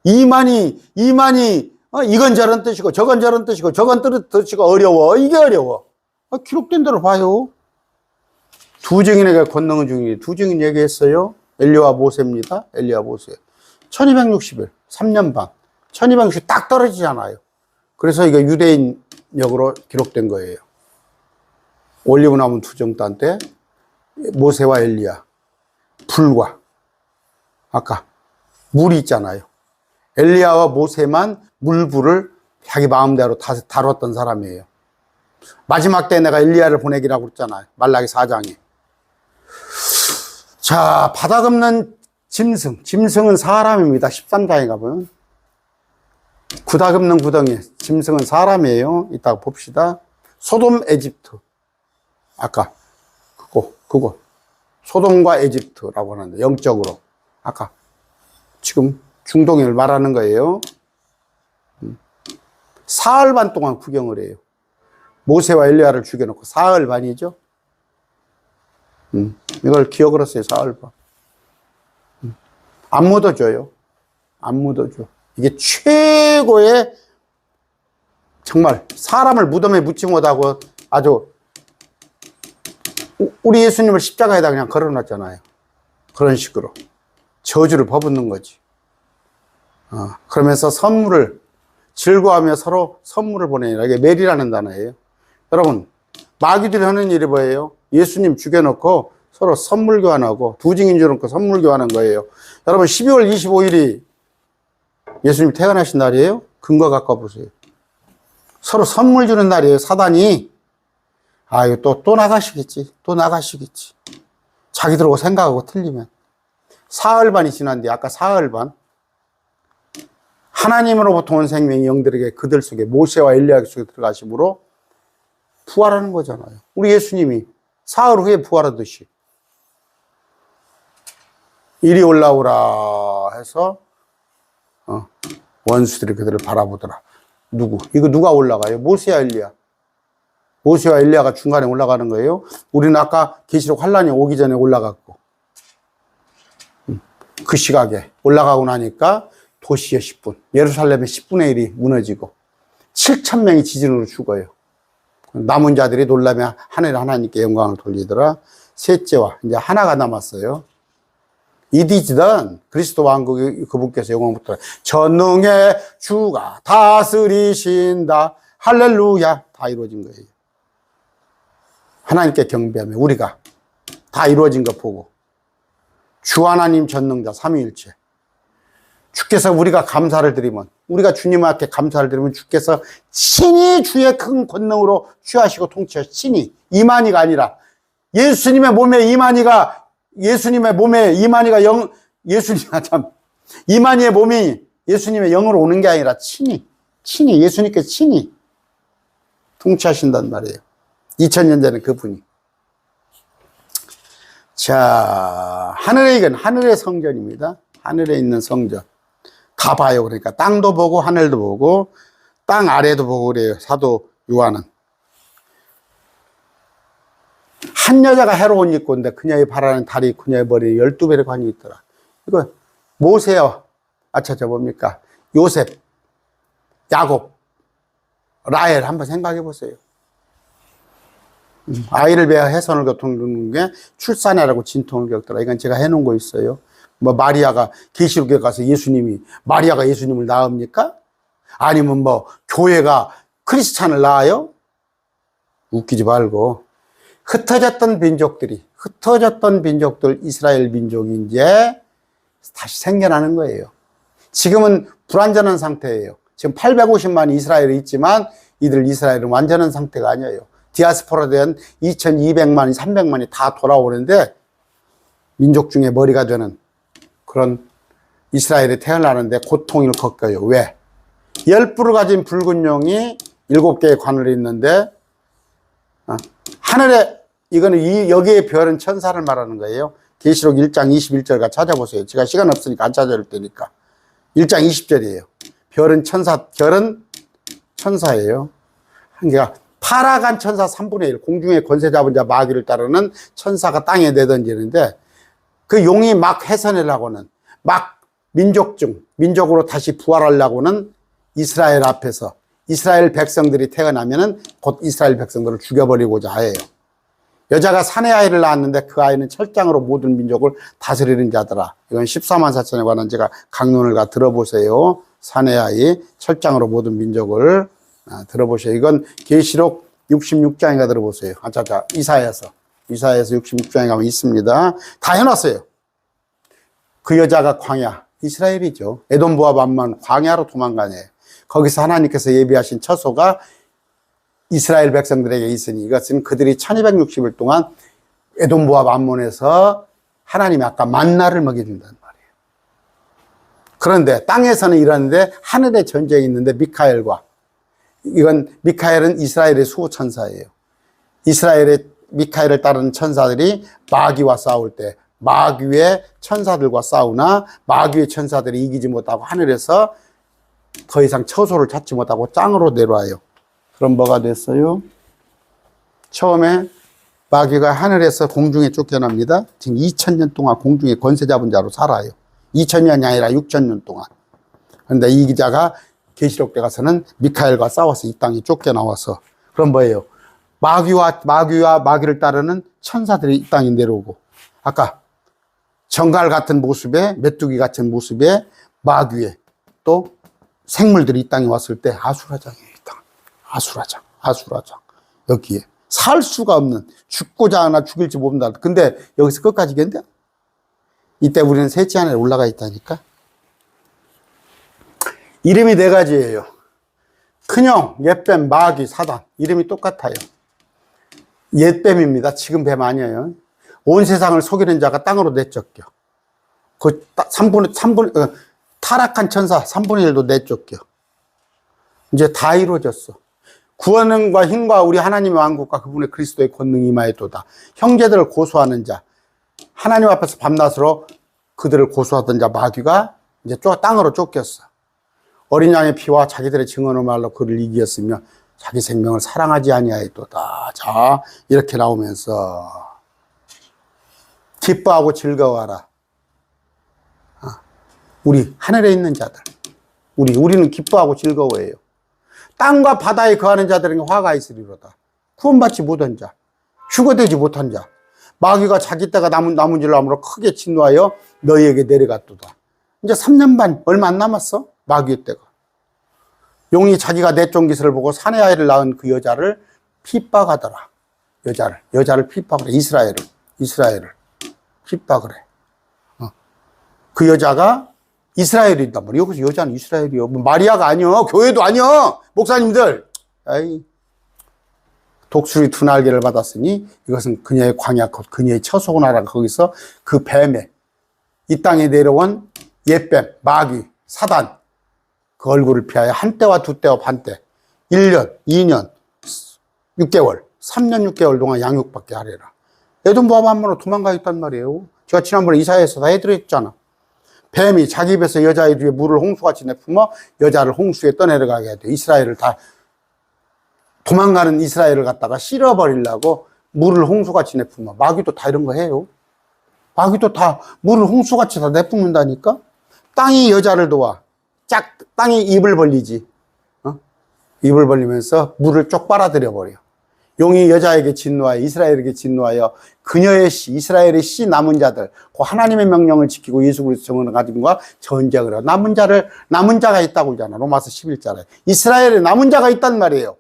이만이 이건 저런 뜻이고 저건 저런 뜻이고 저건 뜻이고 어려워. 이게 어려워. 기록된 대로 봐요. 두 증인에게 권능은 중이니 두 증인 얘기했어요. 엘리야와 모세입니다. 엘리야 모세. 1260일, 3년 반. 1260 딱 떨어지잖아요. 그래서 이거 유대인 역으로 기록된 거예요. 올리브나무 투정단 때 모세와 엘리야, 불과 아까 물이 있잖아요. 엘리야와 모세만 물불을 자기 마음대로 다뤘던 사람이에요. 마지막 때 내가 엘리야를 보내기라고 그랬잖아요. 말라기 4장에. 자, 바닥 없는 짐승. 짐승은 사람입니다. 13장에 가보면. 구닥 없는 구덩이. 짐승은 사람이에요. 이따가 봅시다. 소돔, 에집트. 아까 그거. 소돔과 에집트라고 하는데, 영적으로. 아까 지금 중동을 말하는 거예요. 사흘 반 동안 구경을 해요. 모세와 엘리야를 죽여놓고 사흘 반이죠. 이걸 기억을 했어요. 사흘 반. 안 묻어줘요. 안 묻어줘. 이게 최고의 정말 사람을 무덤에 묻지 못하고 아주 우리 예수님을 십자가에다 그냥 걸어놨잖아요. 그런 식으로 저주를 퍼붓는 거지. 그러면서 선물을 즐거워하며 서로 선물을 보내라. 이게 멜이라는 단어예요. 여러분, 마귀들이 하는 일이 뭐예요? 예수님 죽여놓고 서로 선물 교환하고 두 증인 줘놓고 선물 교환하는 거예요. 여러분, 12월 25일이 예수님 태어나신 날이에요? 근거 갖고 보세요. 서로 선물 주는 날이에요. 사단이. 이거 또 나가시겠지. 또 나가시겠지. 자기들하고 생각하고 틀리면. 사흘 반이 지난 뒤에, 아까 사흘 반. 하나님으로부터 온 생명이 영들에게 그들 속에 모세와 엘리야 속에 들어가심으로 부활하는 거잖아요. 우리 예수님이 사흘 후에 부활하듯이. 이리 올라오라 해서 원수들이 그들을 바라보더라. 이거 누가 올라가요? 모세와 엘리야. 모세와 엘리야가 중간에 올라가는 거예요. 우리는 아까 계시록 환란이 오기 전에 올라갔고, 그 시각에 올라가고 나니까 도시의 10분, 예루살렘의 10분의 1이 무너지고 7,000명이 지진으로 죽어요. 남은 자들이 놀라며 하늘 하나님께 영광을 돌리더라. 셋째와 이제 하나가 남았어요. 이디지던 그리스도 왕국 그분께서 영광부터 전능의 주가 다스리신다. 할렐루야. 다 이루어진 거예요. 하나님께 경배하며 우리가 다 이루어진 거 보고 주 하나님 전능자 삼위일체 주께서 우리가 감사를 드리면 우리가 주님 앞에 감사를 드리면 주께서 친히 주의 큰 권능으로 취하시고 통치하시 친히 이만희가 아니라 예수님의 몸에 이만희가 이만희의 몸이 예수님의 영으로 오는 게 아니라 친히 예수님께서 친히 통치하신단 말이에요. 2000년 전에 그분이. 자, 하늘의 성전입니다. 하늘에 있는 성전. 다 봐요. 그러니까 땅도 보고 하늘도 보고 땅 아래도 보고 그래요. 사도 요한은. 한 여자가 해로운 입고 있는데 그녀의 바라는 다리 그녀의 머리에 12배의 관이 있더라. 이거 모세요. 뭡니까? 요셉, 야곱, 라헬 한번 생각해 보세요. 아이를 배아 해선을 거두는 게 출산해라고 진통을 겪더라. 이건 제가 해놓은 거 있어요. 뭐 마리아가 계시록에 가서 마리아가 예수님을 낳습니까? 아니면 뭐 교회가 크리스찬을 낳아요? 웃기지 말고 흩어졌던 민족들 이스라엘 민족이 이제 다시 생겨나는 거예요. 지금은 불완전한 상태예요. 지금 850만 이스라엘이 있지만 이들 이스라엘은 완전한 상태가 아니에요. 디아스포라 된 2200만이 300만이 다 돌아오는데 민족 중에 머리가 되는 그런 이스라엘이 태어나는데 고통을 겪어요. 왜? 10뿔을 가진 붉은 용이 7개의 관을 있는데 하늘에 이거는 여기에 별은 천사를 말하는 거예요. 계시록 1장 21절가 찾아보세요. 제가 시간 없으니까 안 찾아줄 테니까. 1장 20절이에요. 별은 천사예요. 그러니까 타락한 천사 3분의 1, 공중의 권세 잡은 자 마귀를 따르는 천사가 땅에 내던지는데 그 용이 막 해산하려고는 막 민족으로 다시 부활하려고는 이스라엘 앞에서 이스라엘 백성들이 태어나면은 곧 이스라엘 백성들을 죽여버리고자 해요. 여자가 사내 아이를 낳았는데 그 아이는 철장으로 모든 민족을 다스리는 자더라. 이건 14만 4천에 관한 제가 강론을 들어보세요. 사내 아이, 철장으로 모든 민족을 들어보세요. 이건 계시록 66장인가 들어보세요. 이사야서 66장에 가면 있습니다. 다 해놨어요. 그 여자가 광야, 이스라엘이죠. 에돔부와 만만 광야로 도망가네. 거기서 하나님께서 예비하신 처소가 이스라엘 백성들에게 있으니 이것은 그들이 1260일 동안 에돔부와 만몬에서 하나님이 아까 만나를 먹여준다는 말이에요. 그런데 땅에서는 이러는데 하늘에 전쟁이 있는데 미카엘은 이스라엘의 수호천사예요. 이스라엘의 미카엘을 따르는 천사들이 마귀와 싸울 때 마귀의 천사들과 싸우나 마귀의 천사들이 이기지 못하고 하늘에서 더 이상 처소를 찾지 못하고 땅으로 내려와요. 그럼 뭐가 됐어요? 처음에 마귀가 하늘에서 공중에 쫓겨납니다. 지금 2000년 동안 공중에 권세 잡은 자로 살아요. 2000년이 아니라 6000년 동안. 그런데 이 기자가 계시록 때 가서는 미카엘과 싸워서 이 땅에 쫓겨나와서 그럼 뭐예요? 마귀를 따르는 천사들이 이 땅에 내려오고 아까 정갈 같은 모습에 메뚜기 같은 모습에 마귀의 또 생물들이 이 땅에 왔을 때 아수라장이에요. 이 땅. 아수라장. 여기에 살 수가 없는 죽고자 하나 죽일지 모른다. 근데 여기서 끝까지 견뎌? 이때 우리는 셋째 하늘에 올라가 있다니까. 이름이 4가지예요. 큰형, 옛뱀, 마귀, 사단. 이름이 똑같아요. 옛뱀입니다. 지금 뱀 아니에요. 온 세상을 속이는 자가 땅으로 내쫓겨. 그 타락한 천사 3분의 1도 내쫓겨. 이제 다 이루어졌어. 구원과 힘과 우리 하나님의 왕국과 그분의 그리스도의 권능이 임하였도다. 형제들을 고소하는 자, 하나님 앞에서 밤낮으로 그들을 고소하던 자 마귀가 이제 땅으로 쫓겼어. 어린 양의 피와 자기들의 증언의 말로 그를 이기었으며 자기 생명을 사랑하지 아니하였도다. 자, 이렇게 나오면서 기뻐하고 즐거워하라. 우리 하늘에 있는 자들, 우리는 기뻐하고 즐거워해요. 땅과 바다에 거하는 자들에게 화가 있으리로다. 구원받지 못한 자, 휴거되지 못한 자, 마귀가 자기 때가 남은 줄 알므로 크게 진노하여 너희에게 내려갔도다. 이제 3년 반 얼마 안 남았어. 마귀의 때가. 용이 자기가 내쫓은 기세를 보고 사내 아이를 낳은 그 여자를 핍박하더라. 여자를 핍박을 해. 이스라엘을 핍박을 해. 그 여자가 이스라엘이단 말이에요. 여기서 여자는 이스라엘이요. 뭐 마리아가 아니요. 교회도 아니요. 목사님들. 독수리 2날개를 받았으니 이것은 그녀의 광야, 그녀의 처소구나라. 거기서 그 뱀에 이 땅에 내려온 옛뱀, 마귀, 사단 그 얼굴을 피하여 한 때와 두 때와 반 때 1년, 2년, 6개월, 3년 6개월 동안 양육받게 하리라. 에돔부와 만몬으로 도망가 있단 말이에요. 제가 지난번에 이사야에서 다 해드렸잖아. 뱀이 자기 입에서 여자의 뒤에 물을 홍수같이 내뿜어 여자를 홍수에 떠내려가게 해야 돼. 이스라엘을 다 도망가는 이스라엘을 갖다가 실어버리려고 물을 홍수같이 내뿜어. 마귀도 다 이런 거 해요. 마귀도 다 물을 홍수같이 다 내뿜는다니까. 땅이 여자를 도와. 땅이 입을 벌리지. 입을 벌리면서 물을 쪽 빨아들여 버려. 용이 여자에게 진노하여 이스라엘에게 진노하여 그녀의 씨, 이스라엘의 씨 남은 자들, 그 하나님의 명령을 지키고 예수 그리스도 정언을 가진과 전쟁을 하고 남은 자가 있다고 그러잖아. 로마서 11절에. 이스라엘에 남은 자가 있단 말이에요.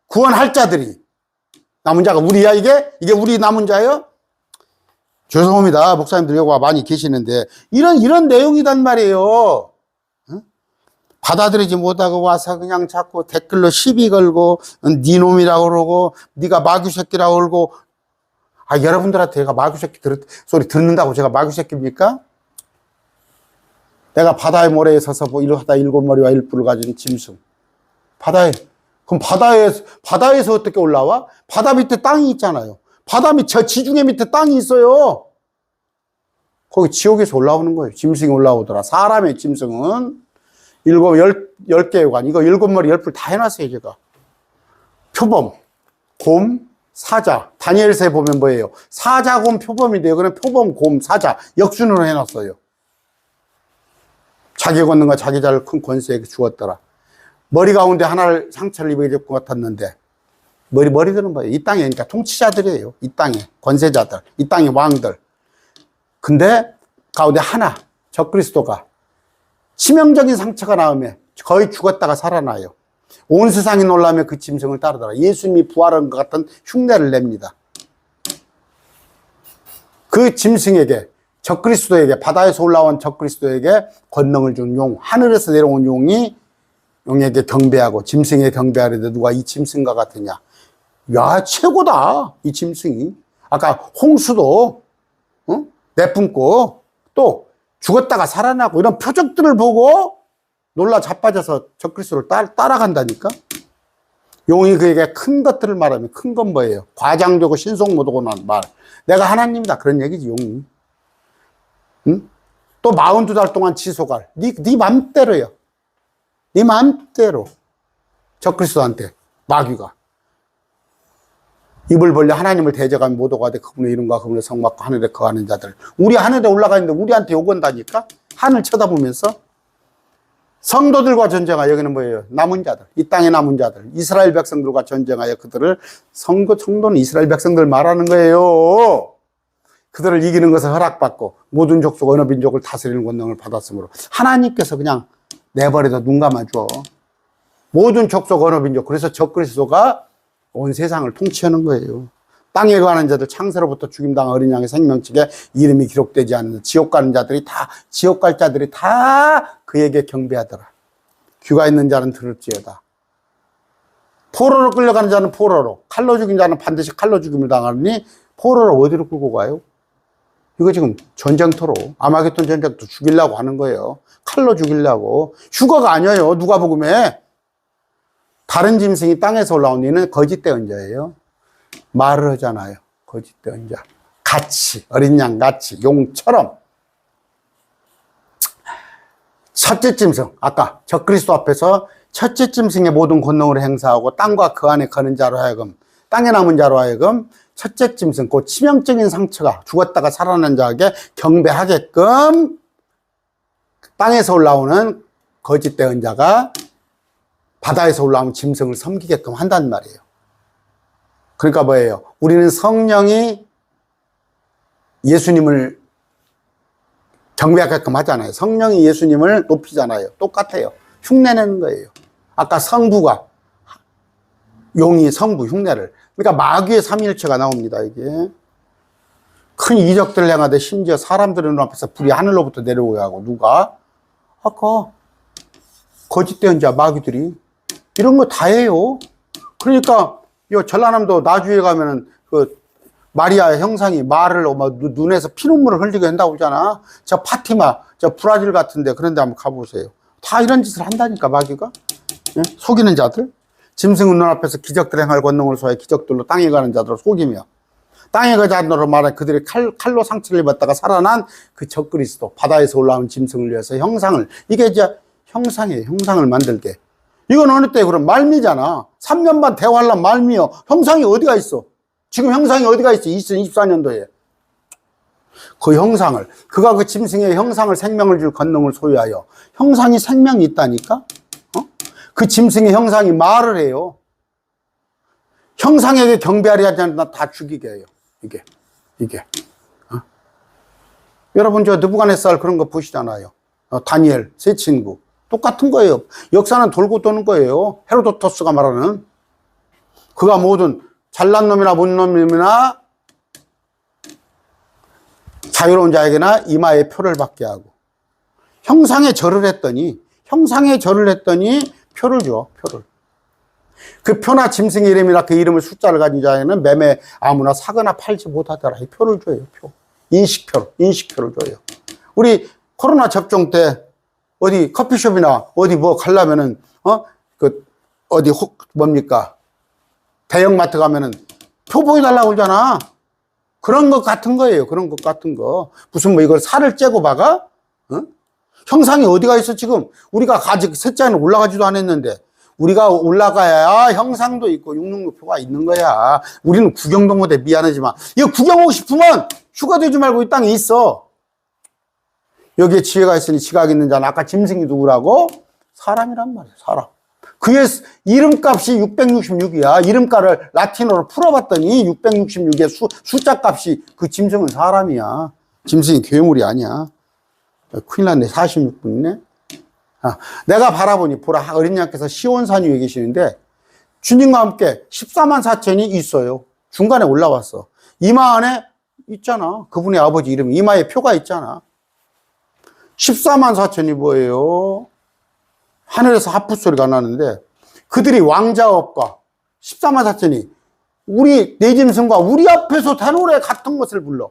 구원할 자들이. 남은 자가 우리야, 이게? 이게 우리 남은 자예요? 죄송합니다. 목사님들 여기 많이 계시는데, 이런 내용이단 말이에요. 받아들이지 못하고 와서 그냥 자꾸 댓글로 시비 걸고, 네 놈이라고 그러고, 네가 마귀 새끼라고 그러고, 여러분들한테 제가 마귀 새끼 소리 듣는다고 제가 마귀 새끼입니까? 내가 바다의 모래에 서서 하다 일곱 머리와 일뿔을 가진 짐승. 그럼 바다에서 어떻게 올라와? 바다 밑에 땅이 있잖아요. 바다 저 지중해 밑에 땅이 있어요. 거기 지옥에서 올라오는 거예요. 짐승이 올라오더라. 사람의 짐승은 열 개의 관, 이거 일곱 머리 열뿔 다 해놨어요, 제가. 표범, 곰, 사자. 다니엘서에 보면 뭐예요? 사자, 곰, 표범인데요. 그는 표범, 곰, 사자. 역순으로 해놨어요. 자기 권능과 자기 자를 큰 권세에게 주었더라. 머리 가운데 하나를 상처를 입게 될 것 같았는데, 머리들은 뭐예요? 이 땅에, 그러니까 통치자들이에요. 이 땅에, 권세자들, 이 땅의 왕들. 근데 가운데 하나, 적그리스도가 치명적인 상처가 나오면 거의 죽었다가 살아나요. 온 세상이 놀라며 그 짐승을 따르더라. 예수님이 부활한 것 같은 흉내를 냅니다. 그 짐승에게, 적그리스도에게, 바다에서 올라온 적그리스도에게 권능을 준 용, 하늘에서 내려온 용에게 경배하고 짐승에 경배하려는데 누가 이 짐승과 같으냐. 야, 최고다, 이 짐승이. 아까 홍수도 내뿜고 또 죽었다가 살아나고 이런 표적들을 보고 놀라 자빠져서 적그리스도를 따라간다니까. 용이 그에게 큰 것들을 말하면, 큰 건 뭐예요? 과장되고 신속모독한 말. 내가 하나님이다, 그런 얘기지, 용이. 응? 또 42달 동안 지속할. 네 맘대로요. 네 맘대로. 적그리스도한테 마귀가 입을 벌려 하나님을 대적하면 못 오가되 그분의 이름과 그분의 성 받고 하늘에 거하는 자들. 우리 하늘에 올라가 있는데 우리한테 욕한다니까? 하늘 쳐다보면서. 성도들과 전쟁하여, 여기는 뭐예요? 남은 자들, 이 땅의 남은 자들, 이스라엘 백성들과 전쟁하여 그들을, 성도는 이스라엘 백성들 말하는 거예요. 그들을 이기는 것을 허락받고 모든 족속 어느 민족을 다스리는 권능을 받았으므로 하나님께서 그냥 내버려둬 눈 감아줘. 모든 족속 어느 민족. 그래서 적그리스도가 온 세상을 통치하는 거예요. 땅에 거하는 자들, 창세로부터 죽임당한 어린 양의 생명책에 이름이 기록되지 않는 지옥 갈 자들이 다 그에게 경배하더라. 귀가 있는 자는 들을지어다. 포로로 끌려가는 자는 포로로, 칼로 죽인 자는 반드시 칼로 죽임을 당하니 포로로 어디로 끌고 가요? 이거 지금 전쟁터로, 아마겟돈 전쟁터 죽이려고 하는 거예요. 칼로 죽이려고. 휴가가 아니에요. 누가복음에. 다른 짐승이 땅에서 올라온 이는 거짓 대언자예요. 말을 하잖아요. 거짓 대언자. 같이, 어린 양 같이, 용처럼. 첫째 짐승, 아까 적그리스도 앞에서 첫째 짐승의 모든 권능을 행사하고 땅과 그 안에 거는 자로 하여금, 땅에 남은 자로 하여금 첫째 짐승, 그 치명적인 상처가 죽었다가 살아난 자에게 경배하게끔 땅에서 올라오는 거짓 대언자가 바다에서 올라오는 짐승을 섬기게끔 한단 말이에요. 그러니까 뭐예요? 우리는 성령이 예수님을 경배하게끔 하잖아요. 성령이 예수님을 높이잖아요. 똑같아요. 흉내내는 거예요. 아까 성부가, 용이 성부 흉내를. 그러니까 마귀의 삼위일체가 나옵니다, 이게. 큰 이적들을 행하되 심지어 사람들의 눈앞에서 불이 하늘로부터 내려오게 하고, 누가? 아까 거짓 대언자 마귀들이 이런 거 다 해요. 그러니까 이 전라남도 나주에 가면은 그 마리아 형상이 말을 막 눈에서 피눈물을 흘리게 한다고 그러잖아. 저 파티마, 저 브라질 같은데 그런 데 한번 가보세요. 다 이런 짓을 한다니까, 마귀가. 예? 속이는 자들. 짐승은 눈앞에서 기적들 행할 권능을 소해 기적들로 땅에 가는 자들을 속이며, 땅에 가는 자들로 말해 그들이 칼로 상처를 입었다가 살아난 그 적그리스도, 바다에서 올라온 짐승을 위해서 형상을, 이게 이제 형상이에요. 형상을 만들게. 이건 어느 때 그럼 말미잖아. 3년 반 대환란 말미요. 형상이 어디가 있어? 지금 형상이 어디가 있어? 2024년도에. 그 형상을, 그가 그 짐승의 형상을 생명을 줄 권능을 소유하여, 형상이 생명이 있다니까? 그 짐승의 형상이 말을 해요. 형상에게 경배하리 하지 않나 다 죽이게 해요. 이게. 여러분 저 느부갓네살 그런 거 보시잖아요. 다니엘 세 친구 똑같은 거예요. 역사는 돌고 도는 거예요. 헤로도토스가 말하는 그가 모든 잘난 놈이나 못 놈이나 자유로운 자에게나 이마에 표를 받게 하고 형상에 절을 했더니 표를 줘. 표를. 그 표나 짐승의 이름이나 그 이름을 숫자를 가진 자에게는 매매 아무나 사거나 팔지 못하더라. 이 표를 줘요. 표. 인식표를 줘요. 우리 코로나 접종 때 어디 커피숍이나 어디 뭐 가려면은 어디 뭡니까 대형마트 가면은 표 보여달라고 그러잖아. 그런 것 같은 거예요. 그런 것 같은 거. 무슨 뭐 이걸 살을 째고 박아? 형상이 어디가 있어 지금? 우리가 아직 셋째는 올라가지도 않았는데 우리가 올라가야 형상도 있고 666표가 있는 거야. 우리는 구경도 못해. 미안하지만 이거 구경하고 싶으면 휴가 되지 말고 이 땅에 있어. 여기에 지혜가 있으니 지각이 있는 자는 아까 짐승이 누구라고? 사람이란 말이야. 사람. 그의 이름값이 666이야. 이름값을 라틴어로 풀어봤더니 666의 숫자 값이 그 짐승은 사람이야. 짐승이 괴물이 아니야. 큰일 났네. 46분이네. 내가 바라보니 보라 어린 양께서 시온산 위에 계시는데 주님과 함께 14만 4천이 있어요. 중간에 올라왔어. 이마 안에 있잖아. 그분의 아버지 이름이 이마에 표가 있잖아. 14만 4천이 뭐예요? 하늘에서 하프 소리가 나는데 그들이 왕자업과 14만 4천이 우리 내 짐승과 우리 앞에서 대노래 같은 것을 불러.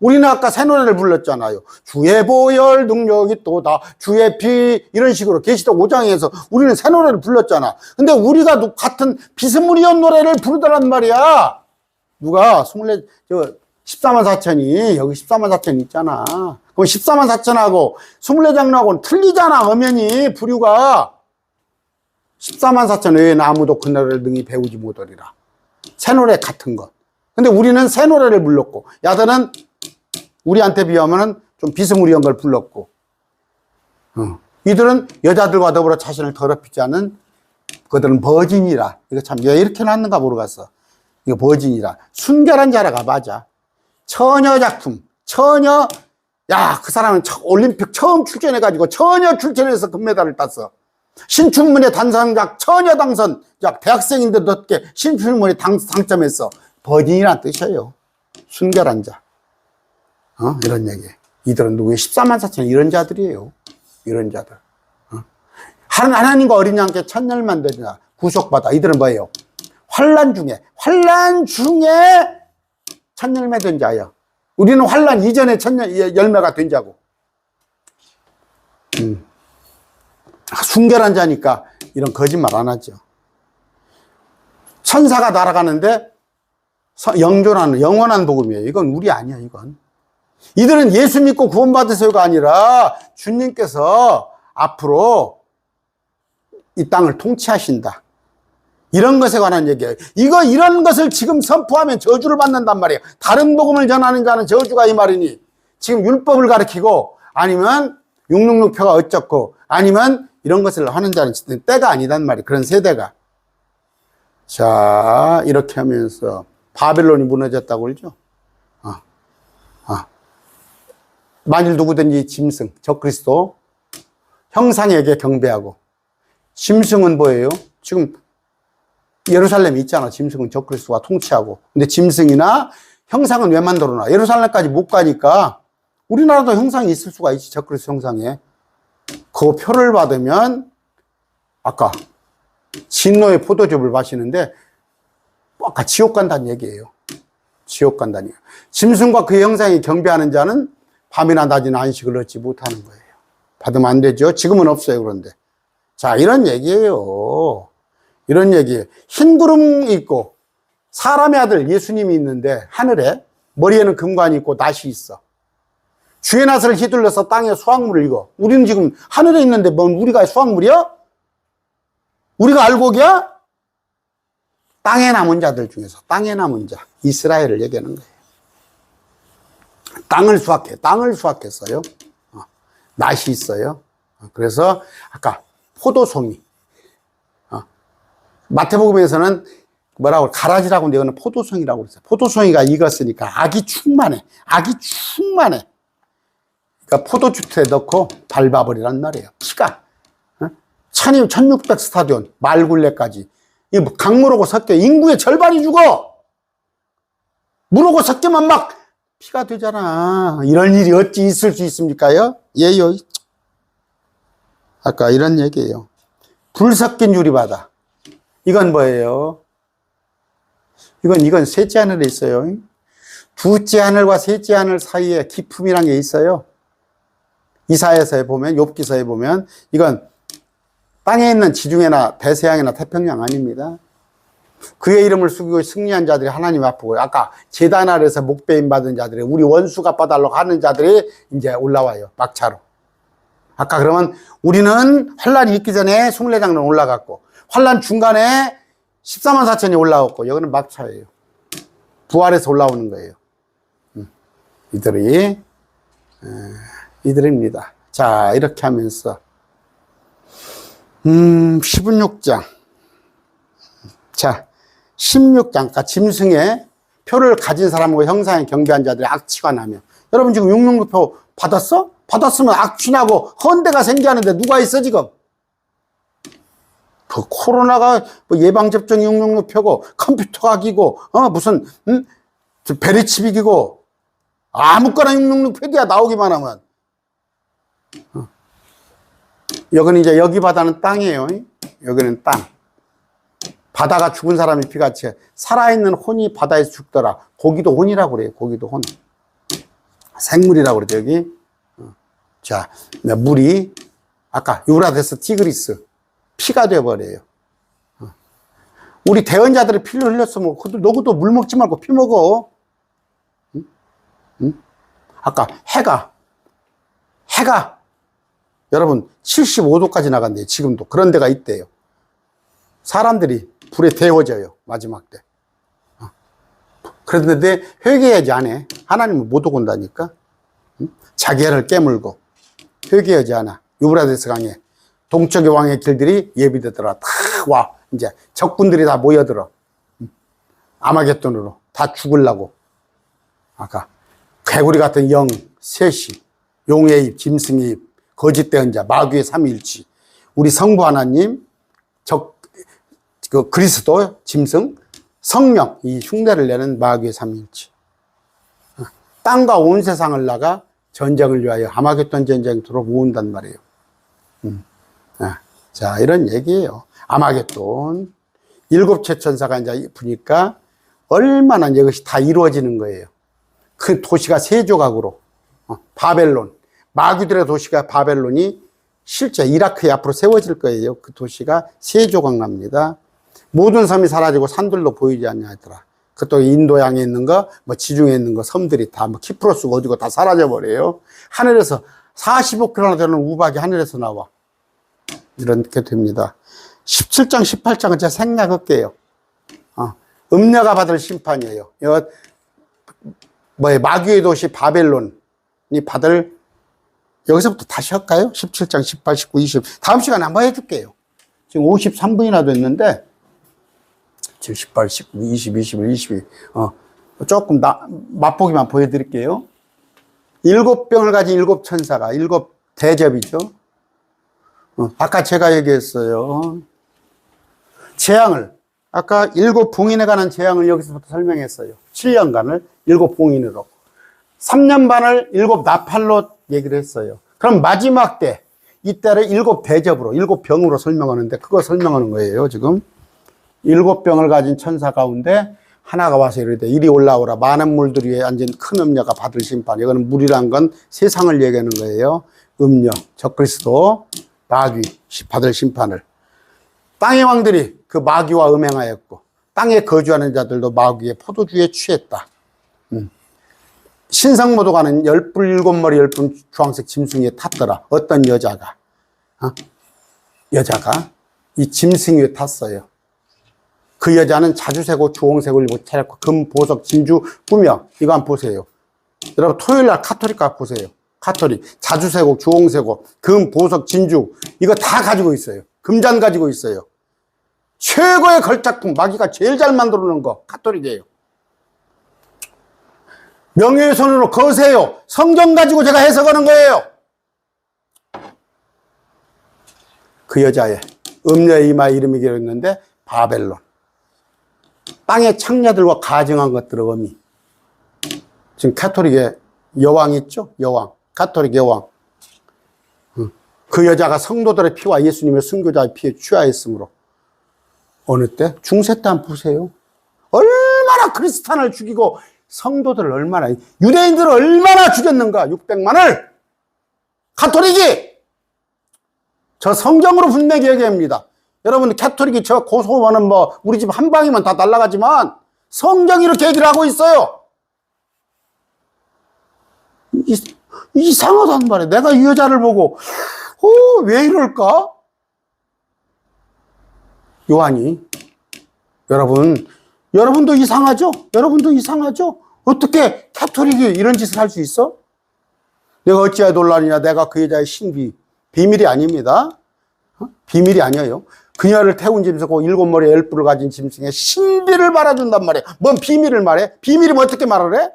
우리는 아까 새 노래를 불렀잖아요. 주의 보혈 능력이 또다 주의 피 이런 식으로 계시록 5장에서 우리는 새 노래를 불렀잖아. 근데 우리가 같은 비스무리한 노래를 부르더란 말이야. 누가 14만 4천이 여기 14만 4천이 있잖아. 그럼 14만 4천하고 24장로하고는 틀리잖아. 엄연히 부류가 14만 4천 외에는 아무도 그 노래를 능히 배우지 못하리라. 새 노래 같은 것. 근데 우리는 새 노래를 불렀고 야들은 우리한테 비하면은 좀 비스무리한 걸 불렀고, 이들은 여자들과 더불어 자신을 더럽히지 않는 그들은 버진이라. 이거 참 왜 이렇게 놨는가 모르겠어. 이거 버진이라. 순결한 자라가 맞아. 처녀 작품, 그 사람은 올림픽 처음 출전해가지고 처녀 출전해서 금메달을 땄어. 신춘문예 단상작 처녀 당선, 대학생인데 늦게 신춘문예 당첨했어. 버진이란 뜻이에요. 순결한 자. 이런 얘기. 이들은 누구예요? 14만 4천 이런 자들이에요. 이런 자들. 하나님과 어린 양께 천열만 되리라. 구속받아. 이들은 뭐예요? 환난 중에 천열매 된 자예요. 우리는 환난 이전에 열매가 된 자고. 순결한 자니까 이런 거짓말 안 하죠. 천사가 날아가는데 영존하는 영원한 복음이에요. 이건 우리 아니야. 이들은 예수 믿고 구원받으세요가 아니라 주님께서 앞으로 이 땅을 통치하신다. 이런 것에 관한 얘기예요. 이런 것을 지금 선포하면 저주를 받는단 말이에요. 다른 복음을 전하는 자는 저주가 이 말이니 지금 율법을 가르치고 아니면 666표가 어쩌고 아니면 이런 것을 하는 자는 때가 아니단 말이에요. 그런 세대가. 자, 이렇게 하면서 바벨론이 무너졌다고 그러죠. 만일 누구든지 짐승, 적그리스도 형상에게 경배하고 짐승은 뭐예요? 지금 예루살렘에 있잖아. 짐승은 적그리스도가 통치하고. 근데 짐승이나 형상은 왜 만들어놔? 예루살렘까지 못 가니까 우리나라도 형상이 있을 수가 있지. 적그리스도 형상에. 그 표를 받으면 아까 진노의 포도즙을 마시는데 아까 지옥 간다는 얘기예요. 지옥 간다는 얘기예요. 짐승과 그의 형상에 경배하는 자는 밤이나 낮이나 안식을 얻지 못하는 거예요. 받으면 안 되죠. 지금은 없어요. 그런데. 자, 이런 얘기예요. 이런 얘기예요. 흰 구름이 있고 사람의 아들 예수님이 있는데 하늘에 머리에는 금관이 있고 낫이 있어. 주의 낫을 휘둘러서 땅에 수확물을 익어. 우리는 지금 하늘에 있는데 뭔 우리가 수확물이야? 우리가 알곡이야? 땅에 남은 자들 중에서 땅에 남은 자 이스라엘을 얘기하는 거예요. 땅을 수확했어요. 낫이 있어요. 그래서 아까 포도송이 마태복음에서는 뭐라고 가라지라고 하는데 이거는 포도송이라고 그랬어요. 포도송이가 익었으니까 악이 충만해. 악이 충만해. 그러니까 포도주트에 넣고 밟아버리란 말이에요. 피가 1600 스타디온 말굴레까지 이 강물하고 섞여 인구의 절반이 죽어. 물하고 섞이면 막 피가 되잖아. 이런 일이 어찌 있을 수 있습니까요? 예요. 아까 이런 얘기예요. 불 섞인 유리바다. 이건 뭐예요? 이건 셋째 하늘에 있어요. 둘째 하늘과 셋째 하늘 사이에 기품이란 게 있어요. 이사야서에 보면, 욥기서에 보면 이건 땅에 있는 지중해나 대서양이나 태평양 아닙니다. 그의 이름을 숙이고 승리한 자들이 하나님 앞으로 아까 제단 아래에서 목배임 받은 자들이 우리 원수 갚아달라고 하는 자들이 이제 올라와요. 막차로. 아까 그러면 우리는 환란이 있기 전에 24장로는 올라갔고 환란 중간에 14만 4천이 올라왔고 여기는 막차예요. 부활해서 올라오는 거예요. 이들입니다. 자, 이렇게 하면서 16장. 자, 16장. 그러니까 짐승의 표를 가진 사람과 형상에 경배한 자들이 악취가 나며. 여러분 지금 666표 받았어? 받았으면 악취나고 헌대가 생기하는데 누가 있어 지금? 그 코로나가 뭐 예방접종 666표고 컴퓨터가 기고 무슨 베리칩이 기고 아무거나 666표야 나오기만 하면. 여기는 이제 여기 바다는 땅이에요. 여기는 땅. 바다가 죽은 사람이 피같이 살아있는 혼이 바다에서 죽더라. 고기도 혼이라고 그래요. 고기도 혼. 생물이라고 그러죠. 여기. 자, 물이 아까 유브라데스 티그리스 피가 되어버려요. 우리 대언자들이 피를 흘렸으면 너도 물 먹지 말고 피 먹어. 아까 해가 여러분 75도까지 나간대요. 지금도 그런 데가 있대요. 사람들이 불에 데워져요. 마지막 때. 그런데 회개하지 않아. 하나님은 못 오고 온다니까. 자기 애를 깨물고 회개하지 않아. 유브라데스 강에 동쪽의 왕의 길들이 예비되더라. 다 와. 이제 적군들이 다 모여들어. 아마겟돈으로 다 죽으려고. 아까 개구리 같은 영 셋이 용의 입, 짐승의 입, 거짓 대언자, 마귀의 삼위일체, 우리 성부 하나님, 그 그리스도, 짐승, 성령, 이 흉내를 내는 마귀의 삼위일체. 땅과 온 세상을 나가 전쟁을 위하여 아마겟돈 전쟁터로 모은단 말이에요. 자, 이런 얘기예요. 아마겟돈. 일곱째 천사가 이제 보니까 얼마나 이것이 다 이루어지는 거예요. 그 도시가 세 조각으로, 바벨론. 마귀들의 도시가 바벨론이 실제 이라크에 앞으로 세워질 거예요. 그 도시가 세 조각 납니다. 모든 섬이 사라지고 산들도 보이지 않냐 했더라. 그또 인도양에 있는 거, 뭐 지중해에 있는 거, 섬들이 다 뭐 키프로스가 어디고 다 사라져 버려요. 하늘에서 45km나 되는 우박이 하늘에서 나와. 이렇게 됩니다. 17장, 18장은 제가 생략할게요. 음녀가 받을 심판이에요. 마귀의 도시 바벨론이 받을, 여기서부터 다시 할까요? 17장, 18, 19, 20. 다음 시간에 한번 해줄게요. 지금 53분이나 됐는데, 18, 19, 20, 21, 22. 조금 맛보기만 보여드릴게요. 7병을 가진 7천사가, 7대접이죠. 아까 제가 얘기했어요. 재앙을, 아까 7봉인에 관한 재앙을 여기서부터 설명했어요. 7년간을 7봉인으로. 3년 반을 7나팔로 얘기를 했어요. 그럼 마지막 때, 이때를 7대접으로, 7병으로 설명하는데, 그거 설명하는 거예요, 지금. 7병을 가진 천사 가운데 하나가 와서 이르되 이리 올라오라. 많은 물들 위에 앉은 큰 음녀가 받을 심판. 이거는 물이란 건 세상을 얘기하는 거예요. 음녀, 적그리스도, 마귀 받을 심판을. 땅의 왕들이 그 마귀와 음행하였고 땅에 거주하는 자들도 마귀의 포도주에 취했다. 신성모도 가는 10뿔 7머리 10뿔 주황색 짐승 위에 탔더라. 어떤 여자가 이 짐승 위에 탔어요. 그 여자는 자주색옷 주홍색을 입고 차렸고 금, 보석, 진주 꾸며. 이거 한번 보세요. 여러분 토요일날 카톨릭 가 보세요. 카톨릭 자주색옷, 주홍색옷, 금, 보석, 진주 이거 다 가지고 있어요. 금잔 가지고 있어요. 최고의 걸작품, 마귀가 제일 잘 만들어 놓은 거 가톨릭이에요. 명예훼손으로 거세요. 성경 가지고 제가 해석하는 거예요. 그 여자의 음녀의 이마 이름이 기록했는데 바벨론. 땅의 창녀들과 가증한 것들의 의미. 지금 가톨릭의 여왕 있죠? 여왕. 가톨릭 여왕. 그 여자가 성도들의 피와 예수님의 순교자의 피에 취하였으므로 어느 때? 중세 때 한번 보세요. 얼마나 크리스찬을 죽이고 성도들을 얼마나, 유대인들을 얼마나 죽였는가? 600만을! 가톨릭이! 저 성경으로 분명히 얘기합니다. 여러분, 가톨릭이 저 고소하면 뭐 우리 집 한 방이면 다 날아가지만 성경이 이렇게 얘기를 하고 있어요. 이상하단 말이에요. 내가 이 여자를 보고 왜 이럴까? 요한이 여러분도 이상하죠? 여러분도 이상하죠? 어떻게 가톨릭이 이런 짓을 할 수 있어? 내가 어찌하여 논란이냐? 내가 그 여자의 신비. 비밀이 아닙니다. 비밀이 아니에요. 그녀를 태운 짐승하고 7머리 10뿔을 가진 짐승의 신비를 말해준단 말이에요. 뭔 비밀을 말해? 비밀이면 어떻게 말을 해?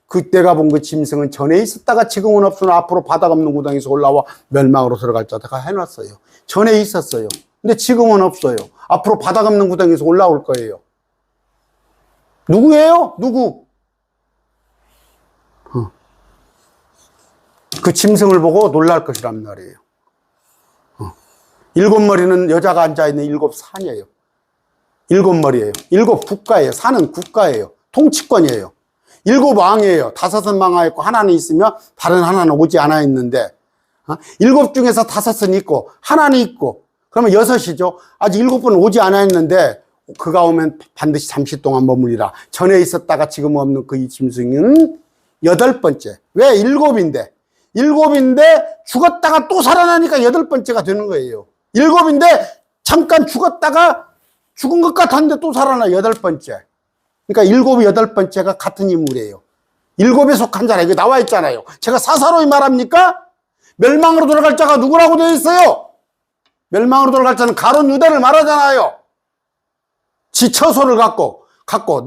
그때가 본 그 짐승은 전에 있었다가 지금은 없으나 앞으로 바닥 없는 구덩이에서 올라와 멸망으로 들어갈 자다가 해놨어요. 전에 있었어요. 근데 지금은 없어요. 앞으로 바닥 없는 구덩이에서 올라올 거예요. 누구예요? 누구? 그 짐승을 보고 놀랄 것이란 말이에요. 7머리는 여자가 앉아있는 7산이에요. 7머리예요. 7국가예요. 산은 국가예요. 통치권이에요. 7왕이에요. 5은 망하였고 하나는 있으며 다른 하나는 오지 않아 있는데 7 중에서 5은 있고 하나는 있고 그러면 6이죠. 아직 7분은 오지 않아 있는데 그가 오면 반드시 잠시 동안 머무리라. 전에 있었다가 지금 없는 그 이 짐승은 8번째. 왜 7인데? 7인데 죽었다가 또 살아나니까 8번째가 되는 거예요. 7인데 잠깐 죽었다가 죽은 것 같았는데 또 살아나 8번째. 그러니까 7이 8번째가 같은 인물이에요. 7에 속한 자라. 이거 나와 있잖아요. 제가 사사로이 말합니까? 멸망으로 돌아갈 자가 누구라고 되어 있어요? 멸망으로 돌아갈 자는 가룟 유다를 말하잖아요. 지 처소를 갖고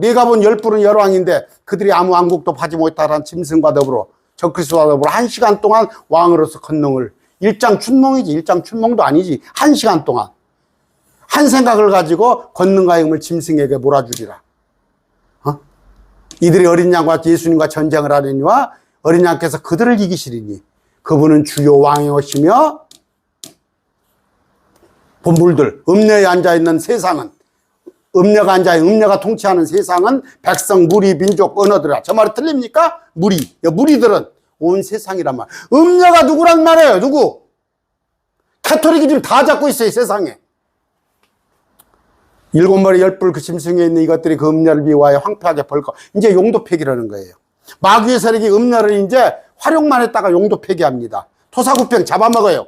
네가 본 10뿔은 열왕인데 그들이 아무 왕국도 파지 못하라는 짐승과 더불어 적그리스도와 더불어 1시간 동안 왕으로서 건능을 일장춘몽이지. 일장춘몽도 아니지. 1시간 동안 한 생각을 가지고 권능과 영을 짐승에게 몰아주리라. 이들이 어린 양과 예수님과 전쟁을 하려니와 어린 양께서 그들을 이기시리니 그분은 주요 왕이오시며 본물들 음녀에 앉아있는 세상은 음녀가 통치하는 세상은 백성, 무리, 민족, 언어들이라. 저 말이 틀립니까? 무리들은 온 세상이란 말. 음녀가 누구란 말이에요? 누구? 가톨릭이 지금 다 잡고 있어요, 세상에. 7머리 10뿔 그 짐승에 있는 이것들이 그 음녀를 미워하여 황폐하게 벌거. 이제 용도 폐기라는 거예요. 마귀의 세력이 음녀를 이제 활용만 했다가 용도 폐기합니다. 토사구팽 잡아먹어요.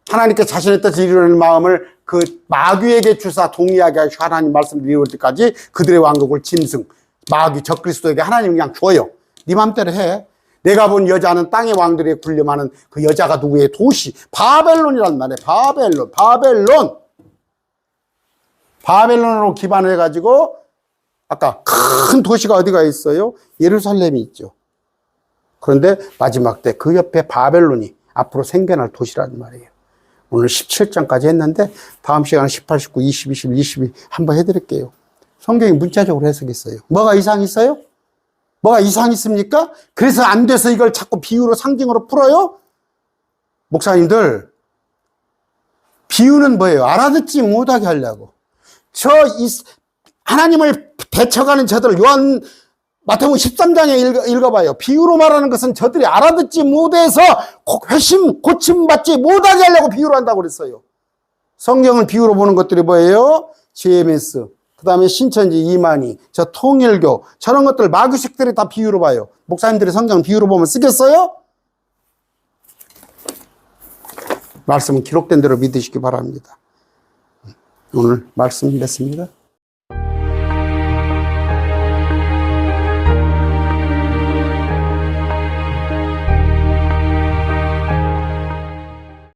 하나님께 자신의 뜻을 이루려는 마음을 그 마귀에게 주사 동의하게 하시고 하나님 말씀을 이룰 때까지 그들의 왕국을 짐승, 마귀, 적그리스도에게 하나님 그냥 줘요. 네 맘대로 해. 내가 본 여자는 땅의 왕들에 군림하는 그 여자가 누구의 도시 바벨론이란 말이에요. 바벨론으로 기반을 해가지고 아까 큰 도시가 어디가 있어요? 예루살렘이 있죠. 그런데 마지막 때 그 옆에 바벨론이 앞으로 생겨날 도시란 말이에요. 오늘 17장까지 했는데 다음 시간에 18, 19, 20, 21, 22 한번 해드릴게요. 성경이 문자적으로 해석했어요. 뭐가 이상 있어요? 뭐가 이상 있습니까? 그래서 안 돼서 이걸 자꾸 비유로 상징으로 풀어요? 목사님들, 비유는 뭐예요? 알아듣지 못하게 하려고. 하나님을 대처가는 저들, 마태복음 13장에 읽어봐요. 비유로 말하는 것은 저들이 알아듣지 못해서 고침받지 못하게 하려고 비유로 한다고 그랬어요. 성경을 비유로 보는 것들이 뭐예요? GMS, 그 다음에 신천지, 이만희, 저 통일교, 저런 것들 마귀식들이 다 비유로 봐요. 목사님들이 성경을 비유로 보면 쓰겠어요? 말씀은 기록된 대로 믿으시기 바랍니다. 오늘 말씀 맺습니다.